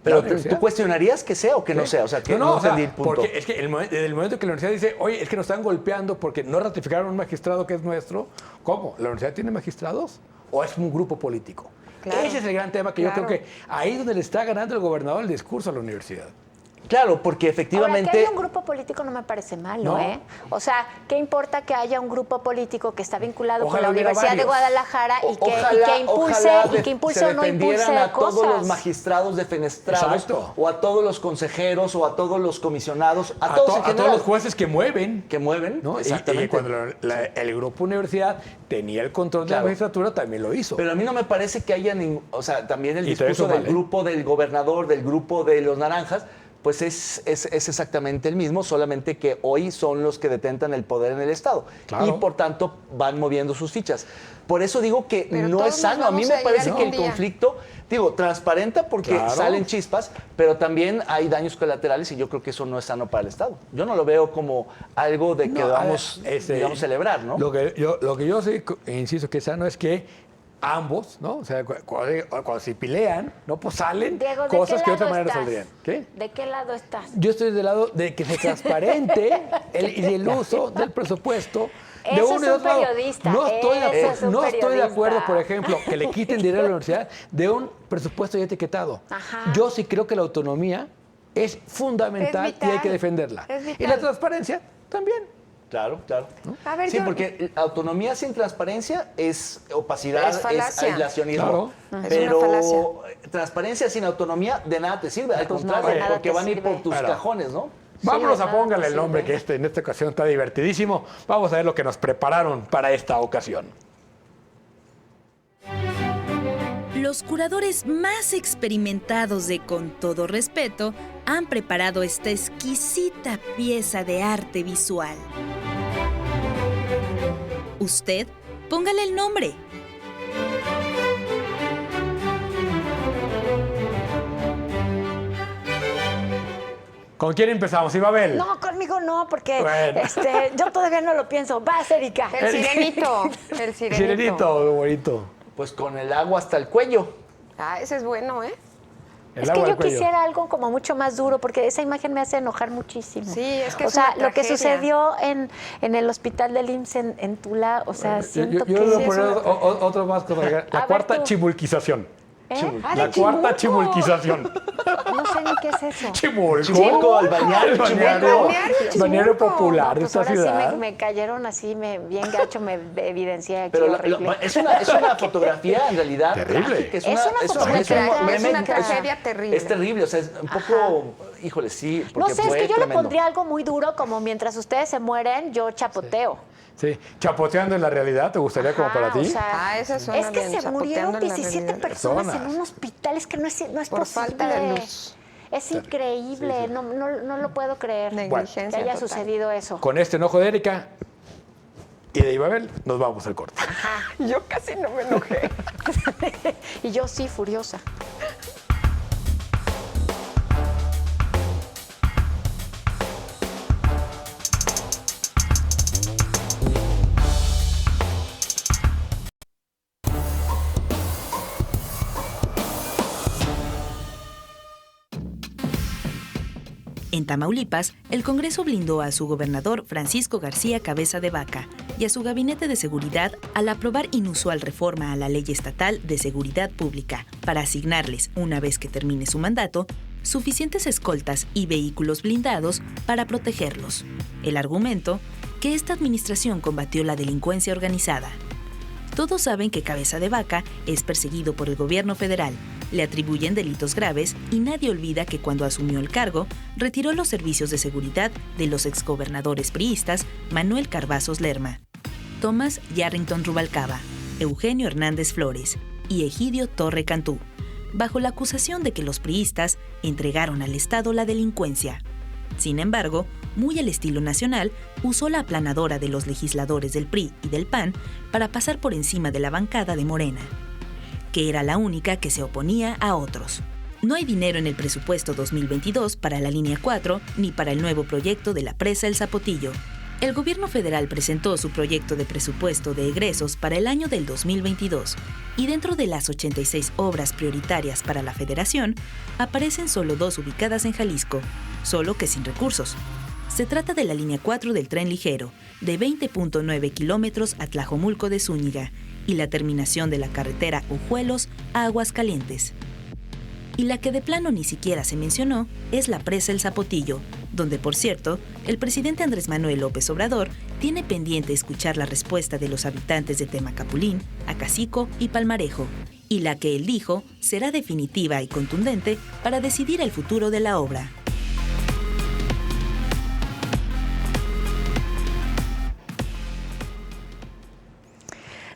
Pero La universidad. ¿tú cuestionarías que sea o que no sea? O sea, que no o sea, entendí el punto. porque es que desde el momento que la universidad dice, oye, es que nos están golpeando porque no ratificaron un magistrado que es nuestro, ¿cómo? ¿La universidad tiene magistrados o es un grupo político? Claro. Ese es el gran tema que yo Claro. creo que ahí es donde le está ganando el gobernador el discurso a la universidad. Claro, porque Ahora, efectivamente... que haya un grupo político no me parece malo, No. ¿eh? O sea, ¿qué importa que haya un grupo político que está vinculado Ojalá con la hubiera Universidad de varios. Guadalajara y que ojalá impulse o no impulse defendieran a todos los cosas? magistrados defenestrados Exacto. o a todos los consejeros o a todos los comisionados, a todos en a todos general, los jueces que mueven. que mueven. ¿No? Y Exactamente. cuando el grupo universidad tenía el control de la Claro. magistratura, también lo hizo. Pero a mí no me parece que haya ningún... O sea, también el Y te discurso eso del vale. grupo del gobernador, del grupo de los naranjas, pues es exactamente el mismo, solamente que hoy son los que detentan el poder en el Estado. Claro. Y por tanto van moviendo sus fichas. Por eso digo que Pero no todos es sano. nos A mí vamos me a ir parece que algún el día. conflicto, transparenta porque Claro. salen chispas, pero también hay daños colaterales y yo creo que eso no es sano para el Estado. Yo no lo veo como algo de que No, vamos, digamos, celebrar, ¿no? Lo que yo sí insisto que es sano es que ambos, ¿no? O sea, cuando se pelean, ¿no? Pues salen Diego, ¿de cosas qué que de otra lado manera estás? saldrían. ¿Qué? ¿De qué lado estás? Yo estoy del lado de que se transparente el uso del presupuesto de Eso uno es y de un otro lado. periodista, No estoy, eso es un no estoy de periodista. acuerdo, por ejemplo, que le quiten dinero a la universidad de un presupuesto ya etiquetado. Ajá. Yo sí creo que la autonomía es fundamental Es y hay vital, que defenderla. es vital. Y la transparencia también. Claro, claro. A ver, sí, yo- porque autonomía sin transparencia es opacidad, Es falacia. aislacionismo. Claro. Es Pero una falacia. transparencia sin autonomía de nada te sirve, al Pues no, contrario, de nada porque te van a ir sirve. por tus Claro. cajones, ¿no? Vámonos de a nada póngale te el nombre sirve. que en esta ocasión está divertidísimo. Vamos a ver lo que nos prepararon para esta ocasión. Los curadores más experimentados de Con Todo Respeto han preparado esta exquisita pieza de arte visual. Usted, póngale el nombre. ¿Con quién empezamos? Ibabel. No, conmigo no, porque Bueno. yo todavía no lo pienso. Vas, Erika. El sirenito. El sirenito. Sirenito, bonito. Pues con el agua hasta el cuello. Ah, ese es bueno, ¿eh? El Es agua que al yo cuello. quisiera algo como mucho más duro, porque esa imagen me hace enojar muchísimo. Sí, es que o es sea, una lo que tragedia. sucedió en el hospital del IMSS en Tula, o sea, siento yo que... le voy a sí es poner una otro más. La ver, cuarta tú. chimulquización. ¿Eh? Ah, La de cuarta Chimulco. chimulquización. No sé ni qué es eso. Chimulco. Chimulco, el balneario, El balneario, Chimulco. balneario popular de Pues esta ahora ciudad. sí me cayeron así, bien gacho, me evidencié aquí Pero horrible. es una fotografía en realidad Terrible. trágica, Es una fotografía, es una tragedia terrible. Es terrible, o sea, es un poco, híjole, sí, No porque sé, es fue que yo le tremendo. pondría algo muy duro, como mientras ustedes se mueren, yo chapoteo. Sí, chapoteando en la realidad, ¿te gustaría como para Ajá, ti? o sea, Ah, esa suena es que bien, se murieron chapoteando en la 17 realidad. personas en Personas. un hospital, es que no es Por posible. falta de luz. Es increíble, no lo puedo creer que Negligencia haya total. sucedido eso. Con este enojo de Erika y de Ibabel, nos vamos al corte. Yo casi no me enojé. Y yo sí, furiosa. En Tamaulipas, el Congreso blindó a su gobernador Francisco García Cabeza de Vaca y a su gabinete de seguridad al aprobar inusual reforma a la Ley Estatal de Seguridad Pública para asignarles, una vez que termine su mandato, suficientes escoltas y vehículos blindados para protegerlos. El argumento, que esta administración combatió la delincuencia organizada. Todos saben que Cabeza de Vaca es perseguido por el gobierno federal, le atribuyen delitos graves y nadie olvida que cuando asumió el cargo, retiró los servicios de seguridad de los exgobernadores priistas Manuel Carbazos Lerma, Tomás Yarrington Rubalcaba, Eugenio Hernández Flores y Egidio Torre Cantú, bajo la acusación de que los priistas entregaron al Estado la delincuencia. Sin embargo, muy al estilo nacional, usó la aplanadora de los legisladores del PRI y del PAN para pasar por encima de la bancada de Morena, que era la única que se oponía a otros. No hay dinero en el presupuesto 2022 para la línea 4 ni para el nuevo proyecto de la presa El Zapotillo. El gobierno federal presentó su proyecto de presupuesto de egresos para el año del 2022 y dentro de las 86 obras prioritarias para la federación, aparecen solo 2 ubicadas en Jalisco, solo que sin recursos. Se trata de la línea 4 del tren ligero, de 20.9 kilómetros a Tlajomulco de Zúñiga, y la terminación de la carretera Ojuelos a Aguascalientes. Y la que de plano ni siquiera se mencionó es la presa El Zapotillo, donde, por cierto, el presidente Andrés Manuel López Obrador tiene pendiente escuchar la respuesta de los habitantes de Temacapulín, Acacico y Palmarejo, y la que él dijo será definitiva y contundente para decidir el futuro de la obra.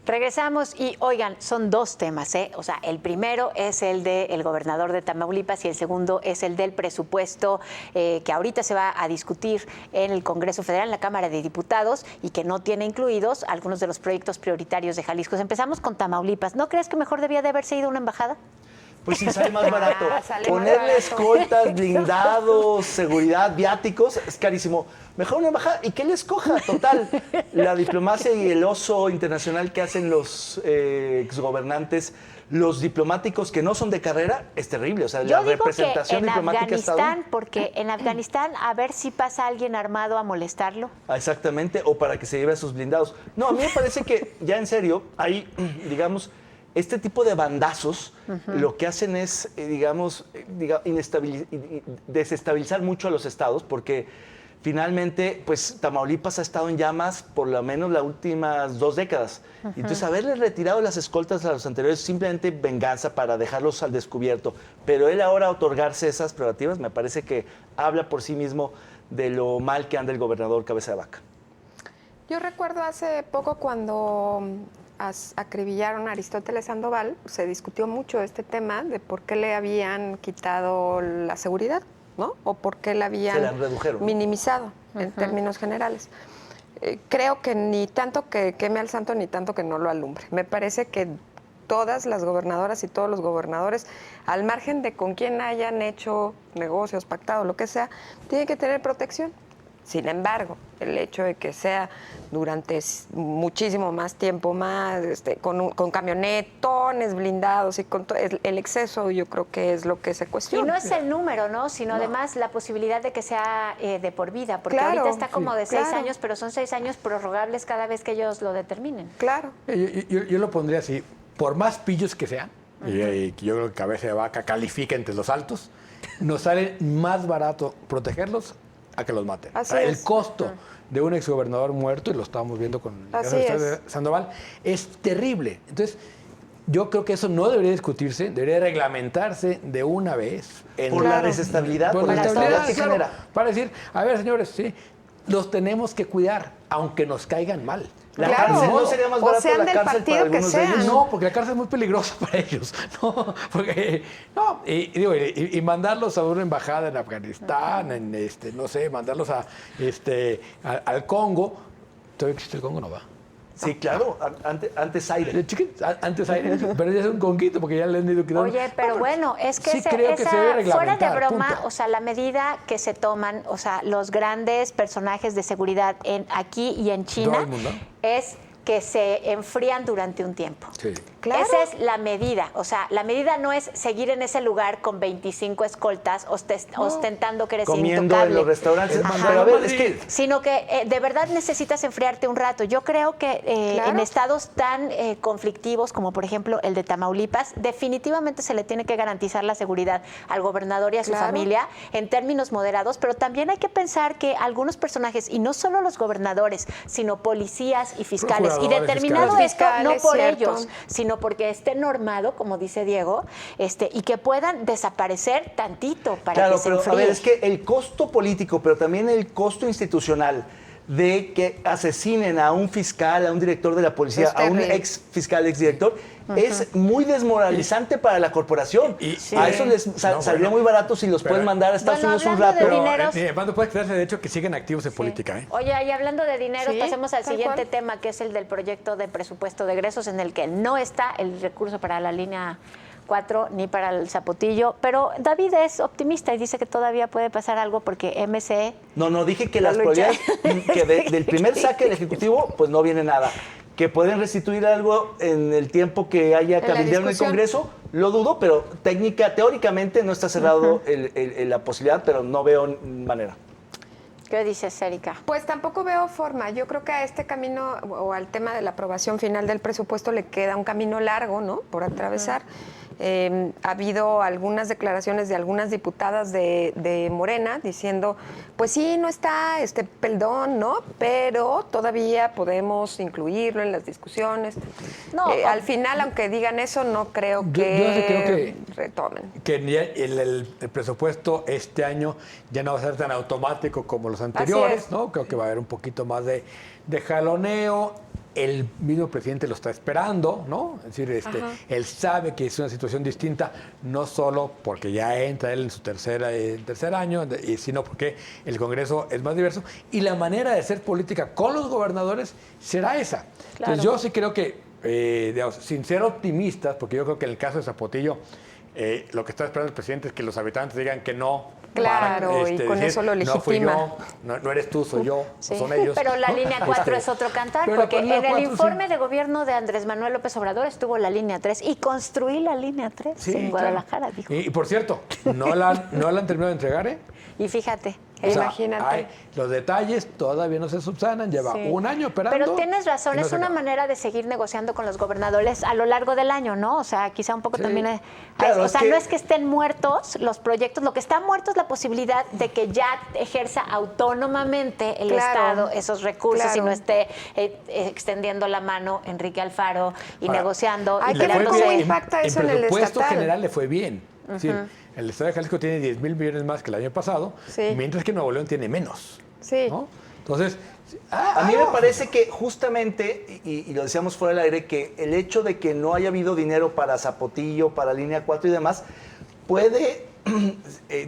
Regresamos y, oigan, son 2 temas, ¿eh? O sea, el primero es el del gobernador de Tamaulipas y el segundo es el del presupuesto que ahorita se va a discutir en el Congreso Federal, en la Cámara de Diputados, y que no tiene incluidos algunos de los proyectos prioritarios de Jalisco. Empezamos con Tamaulipas. ¿No crees que mejor debía de haberse ido a una embajada? Pues sí, sale más barato. Sale más Ponerle barato. escoltas, blindados, seguridad, viáticos, es carísimo. Mejor una embajada y que él escoja, total. La diplomacia y el oso internacional que hacen los exgobernantes, los diplomáticos que no son de carrera, es terrible. O sea, Yo la digo representación que en diplomática está Afganistán, porque en Afganistán a ver si pasa alguien armado a molestarlo. exactamente, o para que se lleve a sus blindados. No, a mí me parece que, ya en serio, hay, digamos, este tipo de bandazos, lo que hacen es, desestabilizar mucho a los estados, porque finalmente, pues Tamaulipas ha estado en llamas por lo menos las últimas 2 décadas. Entonces, haberle retirado las escoltas a los anteriores es simplemente venganza para dejarlos al descubierto. Pero él ahora otorgarse esas prerrogativas me parece que habla por sí mismo de lo mal que anda el gobernador Cabeza de Vaca. Yo recuerdo hace poco cuando acribillaron a Aristóteles Sandoval, se discutió mucho este tema de por qué le habían quitado la seguridad, ¿no? O por qué la habían minimizado en términos generales. Creo que ni tanto que queme al santo ni tanto que no lo alumbre. Me parece que todas las gobernadoras y todos los gobernadores, al margen de con quién hayan hecho negocios, pactado, lo que sea, tienen que tener protección. Sin embargo, el hecho de que sea durante muchísimo más tiempo, con camionetones blindados y con el exceso, yo creo que es lo que se cuestiona. Y no es el número, ¿no? Sino además la posibilidad de que sea de por vida, porque ahorita está como de 6 años, pero son 6 años prorrogables cada vez que ellos lo determinen. Claro. Yo lo pondría así, por más pillos que sean, y yo creo que Cabeza de Vaca califica entre los altos, nos sale más barato protegerlos a que los maten. El costo de un exgobernador muerto, y lo estábamos viendo con el caso de Sandoval, es terrible. Entonces, yo creo que eso no debería discutirse, debería reglamentarse de una vez. Por la desestabilidad, por la desestabilidad que genera. Para decir, a ver, señores, sí, los tenemos que cuidar, aunque nos caigan mal. La cárcel no sería más barato sean la del cárcel partido para que algunos de sean. ellos. No, porque la cárcel es muy peligrosa para ellos. No, porque, no, y mandarlos a una embajada en Afganistán, no sé, mandarlos al Congo. ¿Todavía existe el Congo? No va. Sí, claro, antes aire. Antes aire, pero ya es un conquito porque ya le han ido quitando. Oye, pero bueno, es que, sí creo que se debe fuera de reglamentar, broma, punto. o sea, la medida que se toman, o sea, los grandes personajes de seguridad aquí y en China, Todo el mundo. es que se enfrían durante un tiempo. Sí. Claro. Esa es la medida. O sea, la medida no es seguir en ese lugar con 25 escoltas ostentando que eres Comiendo intocable. en los restaurantes. Ajá. Pero a ver, es que Sino que de verdad necesitas enfriarte un rato. Yo creo que Claro. en estados tan conflictivos como por ejemplo el de Tamaulipas, definitivamente se le tiene que garantizar la seguridad al gobernador y a su Claro. familia en términos moderados, pero también hay que pensar que algunos personajes, y no solo los gobernadores, sino policías y fiscales, y Procuradores, determinado fiscales. esto no Fiscales, por cierto. ellos, sino porque esté normado, como dice Diego, y que puedan desaparecer tantito para claro, que se pero enfríe. a ver, es que el costo político, pero también el costo institucional de que asesinen a un fiscal, a un director de la policía, Es a un terrible. ex fiscal, ex director, es muy desmoralizante para la corporación. Sí. A eso les No, saldría bueno. muy barato si los Pero- pueden mandar a Estados Bueno, Unidos un hablando de rato. dinero, Pero Evandro puede creerse de hecho que siguen activos en política. Oye, y hablando de dinero, Sí, pasemos al tal siguiente cual. tema, que es el del proyecto de presupuesto de egresos, en el que no está el recurso para la línea 4 ni para el Zapotillo. Pero David es optimista y dice que todavía puede pasar algo porque MC... No, dije que La las lucha. probabilidades que del primer saque del Ejecutivo, pues no viene nada. Que pueden restituir algo en el tiempo que haya la cabildeado en el discusión. Congreso, lo dudo, pero teóricamente no está cerrado la posibilidad, pero no veo manera. ¿Qué dices, Erika? Pues tampoco veo forma. Yo creo que a este camino o al tema de la aprobación final del presupuesto le queda un camino largo, ¿no? Por atravesar. Ha habido algunas declaraciones de algunas diputadas de Morena diciendo, pues sí, no está peldón, ¿no? Pero todavía podemos incluirlo en las discusiones. No, Al final, aunque digan eso, no creo Yo que, sí creo que- retomen. Que ya el presupuesto este año ya no va a ser tan automático como los anteriores, es. ¿no? Creo que va a haber un poquito más de jaloneo. El mismo presidente lo está esperando, ¿no? Es decir, él sabe que es una situación distinta, no solo porque ya entra él en su tercer año, sino porque el Congreso es más diverso y la manera de hacer política con los gobernadores será esa. Claro. Entonces yo sí creo que, digamos, sin ser optimistas, porque yo creo que en el caso de Zapotillo, lo que está esperando el presidente es que los habitantes digan que no. Claro, y con eso lo No fui legitima. yo, no eres tú, soy yo, Sí, no son ellos. pero la ¿no? línea 4 es otro cantar, pero la porque línea en el 4, informe sí. de gobierno de Andrés Manuel López Obrador estuvo la línea 3 y construí la línea 3 Sí, en claro. Guadalajara, dijo. Y por cierto, no la han terminado de entregar, ¿eh? Y fíjate, O sea, Imagínate. los detalles todavía no se subsanan, lleva sí. un año operando. Pero tienes razón, y no es se una acaba. manera de seguir negociando con los gobernadores a lo largo del año, ¿no? O sea, quizá un poco Sí. también... Claro, o es sea, que- no es que estén muertos los proyectos, lo que está muerto es la posibilidad de que ya ejerza autónomamente el Claro. Estado esos recursos y Claro. no esté extendiendo la mano Enrique Alfaro y Ahora, negociando. hay y que ver peleándose. cómo impacta eso en el presupuesto estatal. general le fue bien. Es decir, el Estado de Jalisco tiene 10,000 millones más que el año pasado, Sí. mientras que Nuevo León tiene menos. Sí. ¿no? Entonces, A mí me parece que justamente, y lo decíamos fuera del aire, que el hecho de que no haya habido dinero para Zapotillo, para Línea 4 y demás, puede,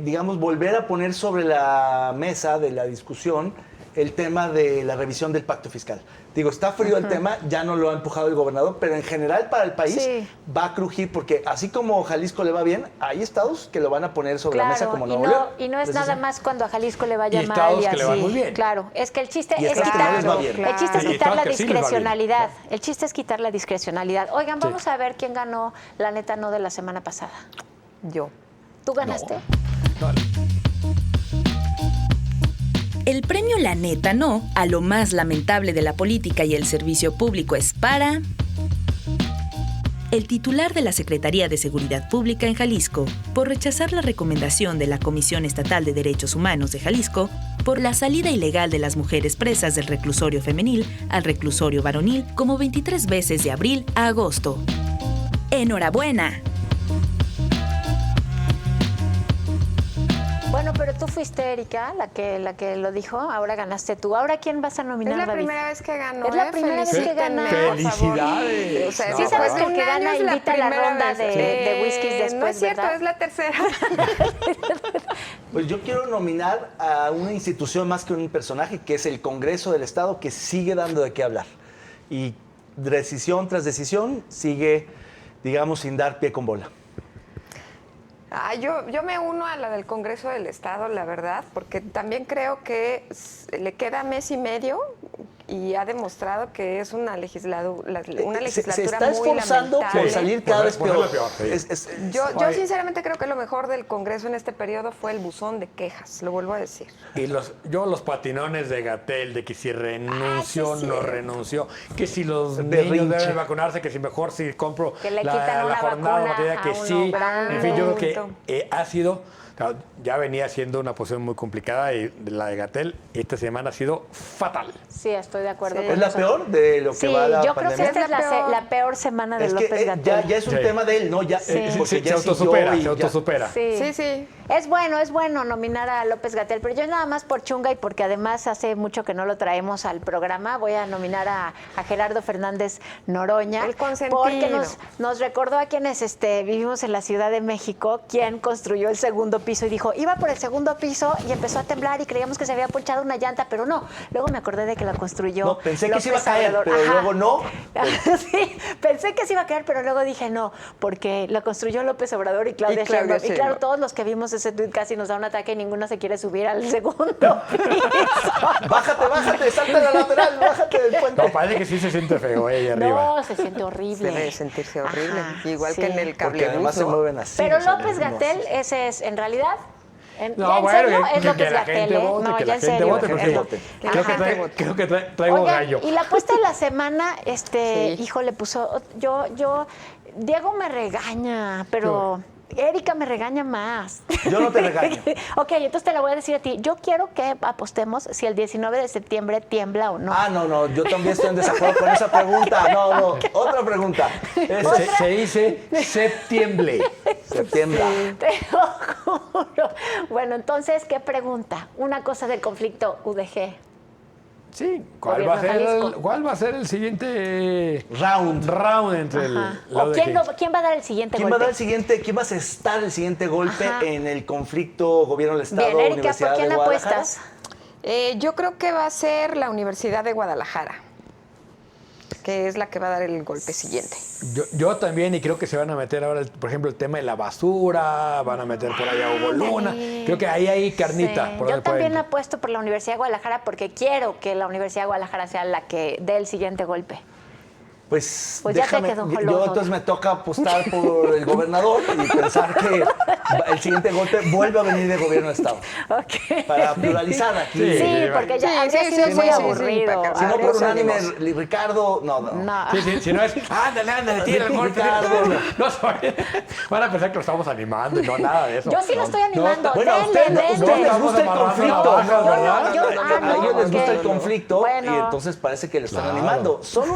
digamos, volver a poner sobre la mesa de la discusión el tema de la revisión del pacto fiscal. Digo, está frío el tema, ya no lo ha empujado el gobernador, pero en general para el país Sí. va a crujir, porque así como Jalisco le va bien, hay estados que lo van a poner sobre la mesa Claro, como y Nuevo no, León. y no es nada Decisión. más cuando a Jalisco le vaya Y mal estados y que le van así. muy bien. Claro, es que el chiste Y es estados que no les va quitar, bien. el chiste es Y quitar estados la que sí les va bien. discrecionalidad. El chiste es quitar la discrecionalidad. Oigan, vamos Sí. a ver quién ganó la neta no de la semana pasada. Yo. ¿Tú ganaste? no, El premio La Neta No a lo más lamentable de la política y el servicio público es para el titular de la Secretaría de Seguridad Pública en Jalisco, por rechazar la recomendación de la Comisión Estatal de Derechos Humanos de Jalisco por la salida ilegal de las mujeres presas del reclusorio femenil al reclusorio varonil como 23 veces de abril a agosto. ¡Enhorabuena! Bueno, pero tú fuiste, Erika, la que lo dijo. Ahora ganaste tú. ¿Ahora quién vas a nominar, Es la David? primera vez que gano. Es la primera vez que Felicítenme, gana. por favor. ¡Felicidades! O sea, No, Sí sabes que el un que año gana es la invita la primera ronda vez. de whiskies después, No es cierto, ¿verdad? es la tercera. Pues yo quiero nominar a una institución más que un personaje, que es el Congreso del Estado, que sigue dando de qué hablar. Y decisión tras decisión sigue, digamos, sin dar pie con bola. Yo me uno a la del Congreso del Estado, la verdad, porque también creo que le queda mes y medio y ha demostrado que es una legislatura se muy está esforzando lamentable. por salir cada vez Ponerla peor. peor, sí. Yo sinceramente creo que lo mejor del Congreso en este periodo fue el buzón de quejas, lo vuelvo a decir. Y los patinones de Gatell, de que si renunció, sí, no sí. renunció, que si los Berrinche. niños deben vacunarse, que si mejor si compro Que le quitan la una jornada, vacuna batalla, que a un sí. hombre, a un En fin, yo creo adulto. que ha sido, claro, ya venía siendo una posición muy complicada y la de Gatell esta semana ha sido fatal. Sí, estoy de acuerdo Sí. con ¿Es la eso. peor de lo que Sí, va la yo creo que pandemia? esta es Es la peor. la peor semana de Es que López Gatell. ya es un Sí. tema de él, ¿no? Ya, Sí. porque se ya autosupera, siguió y se ya. autosupera. Sí, sí. Es bueno nominar a López Gatell, pero yo nada más por chunga y porque además hace mucho que no lo traemos al programa, voy a nominar a Gerardo Fernández Noroña. El consentido. Porque nos recordó a quienes vivimos en la Ciudad de México, quien construyó el segundo piso y dijo, iba por el segundo piso y empezó a temblar y creíamos que se había ponchado una llanta, pero no. Luego me acordé de que la construyó No, pensé que se iba a López caer, Obrador. pero Ajá. luego no. Sí, pensé que se iba a caer, pero luego dije no, porque la construyó López Obrador y Claudia Y Claudia Sheinbaum. Y claro, Sheinbaum. todos los que vimos ese tuit casi nos da un ataque y ninguno se quiere subir al segundo piso. Bájate, salta a la lateral, bájate del puente. No, parece que sí se siente feo ahí arriba. No, se siente horrible. Debe sentirse horrible. Ajá, Igual sí. que en el Porque cable además se mueven así. Pero o sea, López no, Gatell, ese es, en realidad, ya No, en bueno, serio, que es López la Gatell, gente ¿eh? vote, No, que ya la en gente serio. vote, porque vote. creo que traigo Oigan, gallo. y la apuesta de la semana, Sí. híjole, puso, Diego me regaña, pero Erika me regaña más. Yo no te regaño. Ok, entonces te la voy a decir a ti. Yo quiero que apostemos si el 19 de septiembre tiembla o no. Ah, no, yo también estoy en desacuerdo con esa pregunta. No, otra pregunta. Se dice septiembre. Septiembre. Te lo juro. Bueno, entonces, ¿qué pregunta? Una cosa del conflicto UDG. Sí, ¿cuál Gobierno va Jalisco. ¿cuál va a ser el siguiente Round. entre el Ajá. lado ¿O de quién va a dar el siguiente ¿Quién va a golpe? dar el siguiente, quién va a asestar el siguiente golpe Ajá. en el conflicto gobierno del Estado, Bien, Erika, Universidad ¿por quién de Guadalajara? apuestas? Yo creo que va a ser la Universidad de Guadalajara, que es la que va a dar el golpe siguiente. Yo también, y creo que se van a meter ahora, por ejemplo, el tema de la basura, van a meter por allá a Hugo Luna. Creo que ahí hay carnita. Sí. por Yo donde también pueden. apuesto por la Universidad de Guadalajara porque quiero que la Universidad de Guadalajara sea la que dé el siguiente golpe. Pues, Pues ya te déjame, quedó con yo los entonces otros. me toca apostar por el gobernador y pensar que el siguiente golpe vuelve a venir de gobierno del Estado. Ok. Para pluralizar aquí. Sí, Sí, porque ya Sí, habría sí, sido sí, muy sí, sí, aburrido. para que- Si no Habría por sido- unánime, Ricardo, no. No. Sí, si no es, ándale, tira el golpe. Ricardo. No, van a pensar que lo estamos animando y no nada de eso. Yo sí lo estoy animando. Bueno, a Denle, ustedes no denle. les gusta el Estamos amarrando conflicto. navajas, No, ¿verdad? a ellos les gusta el ok. conflicto Bueno. y entonces parece que lo están Claro. animando. Son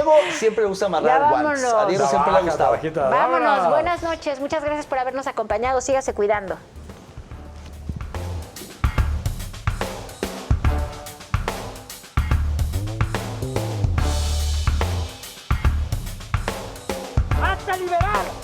Diego siempre le gusta amarrar Ya guantes. vámonos. A Diego siempre le ha gustado. Vámonos, buenas noches. Muchas gracias por habernos acompañado. Sígase cuidando. ¡Hasta liberar!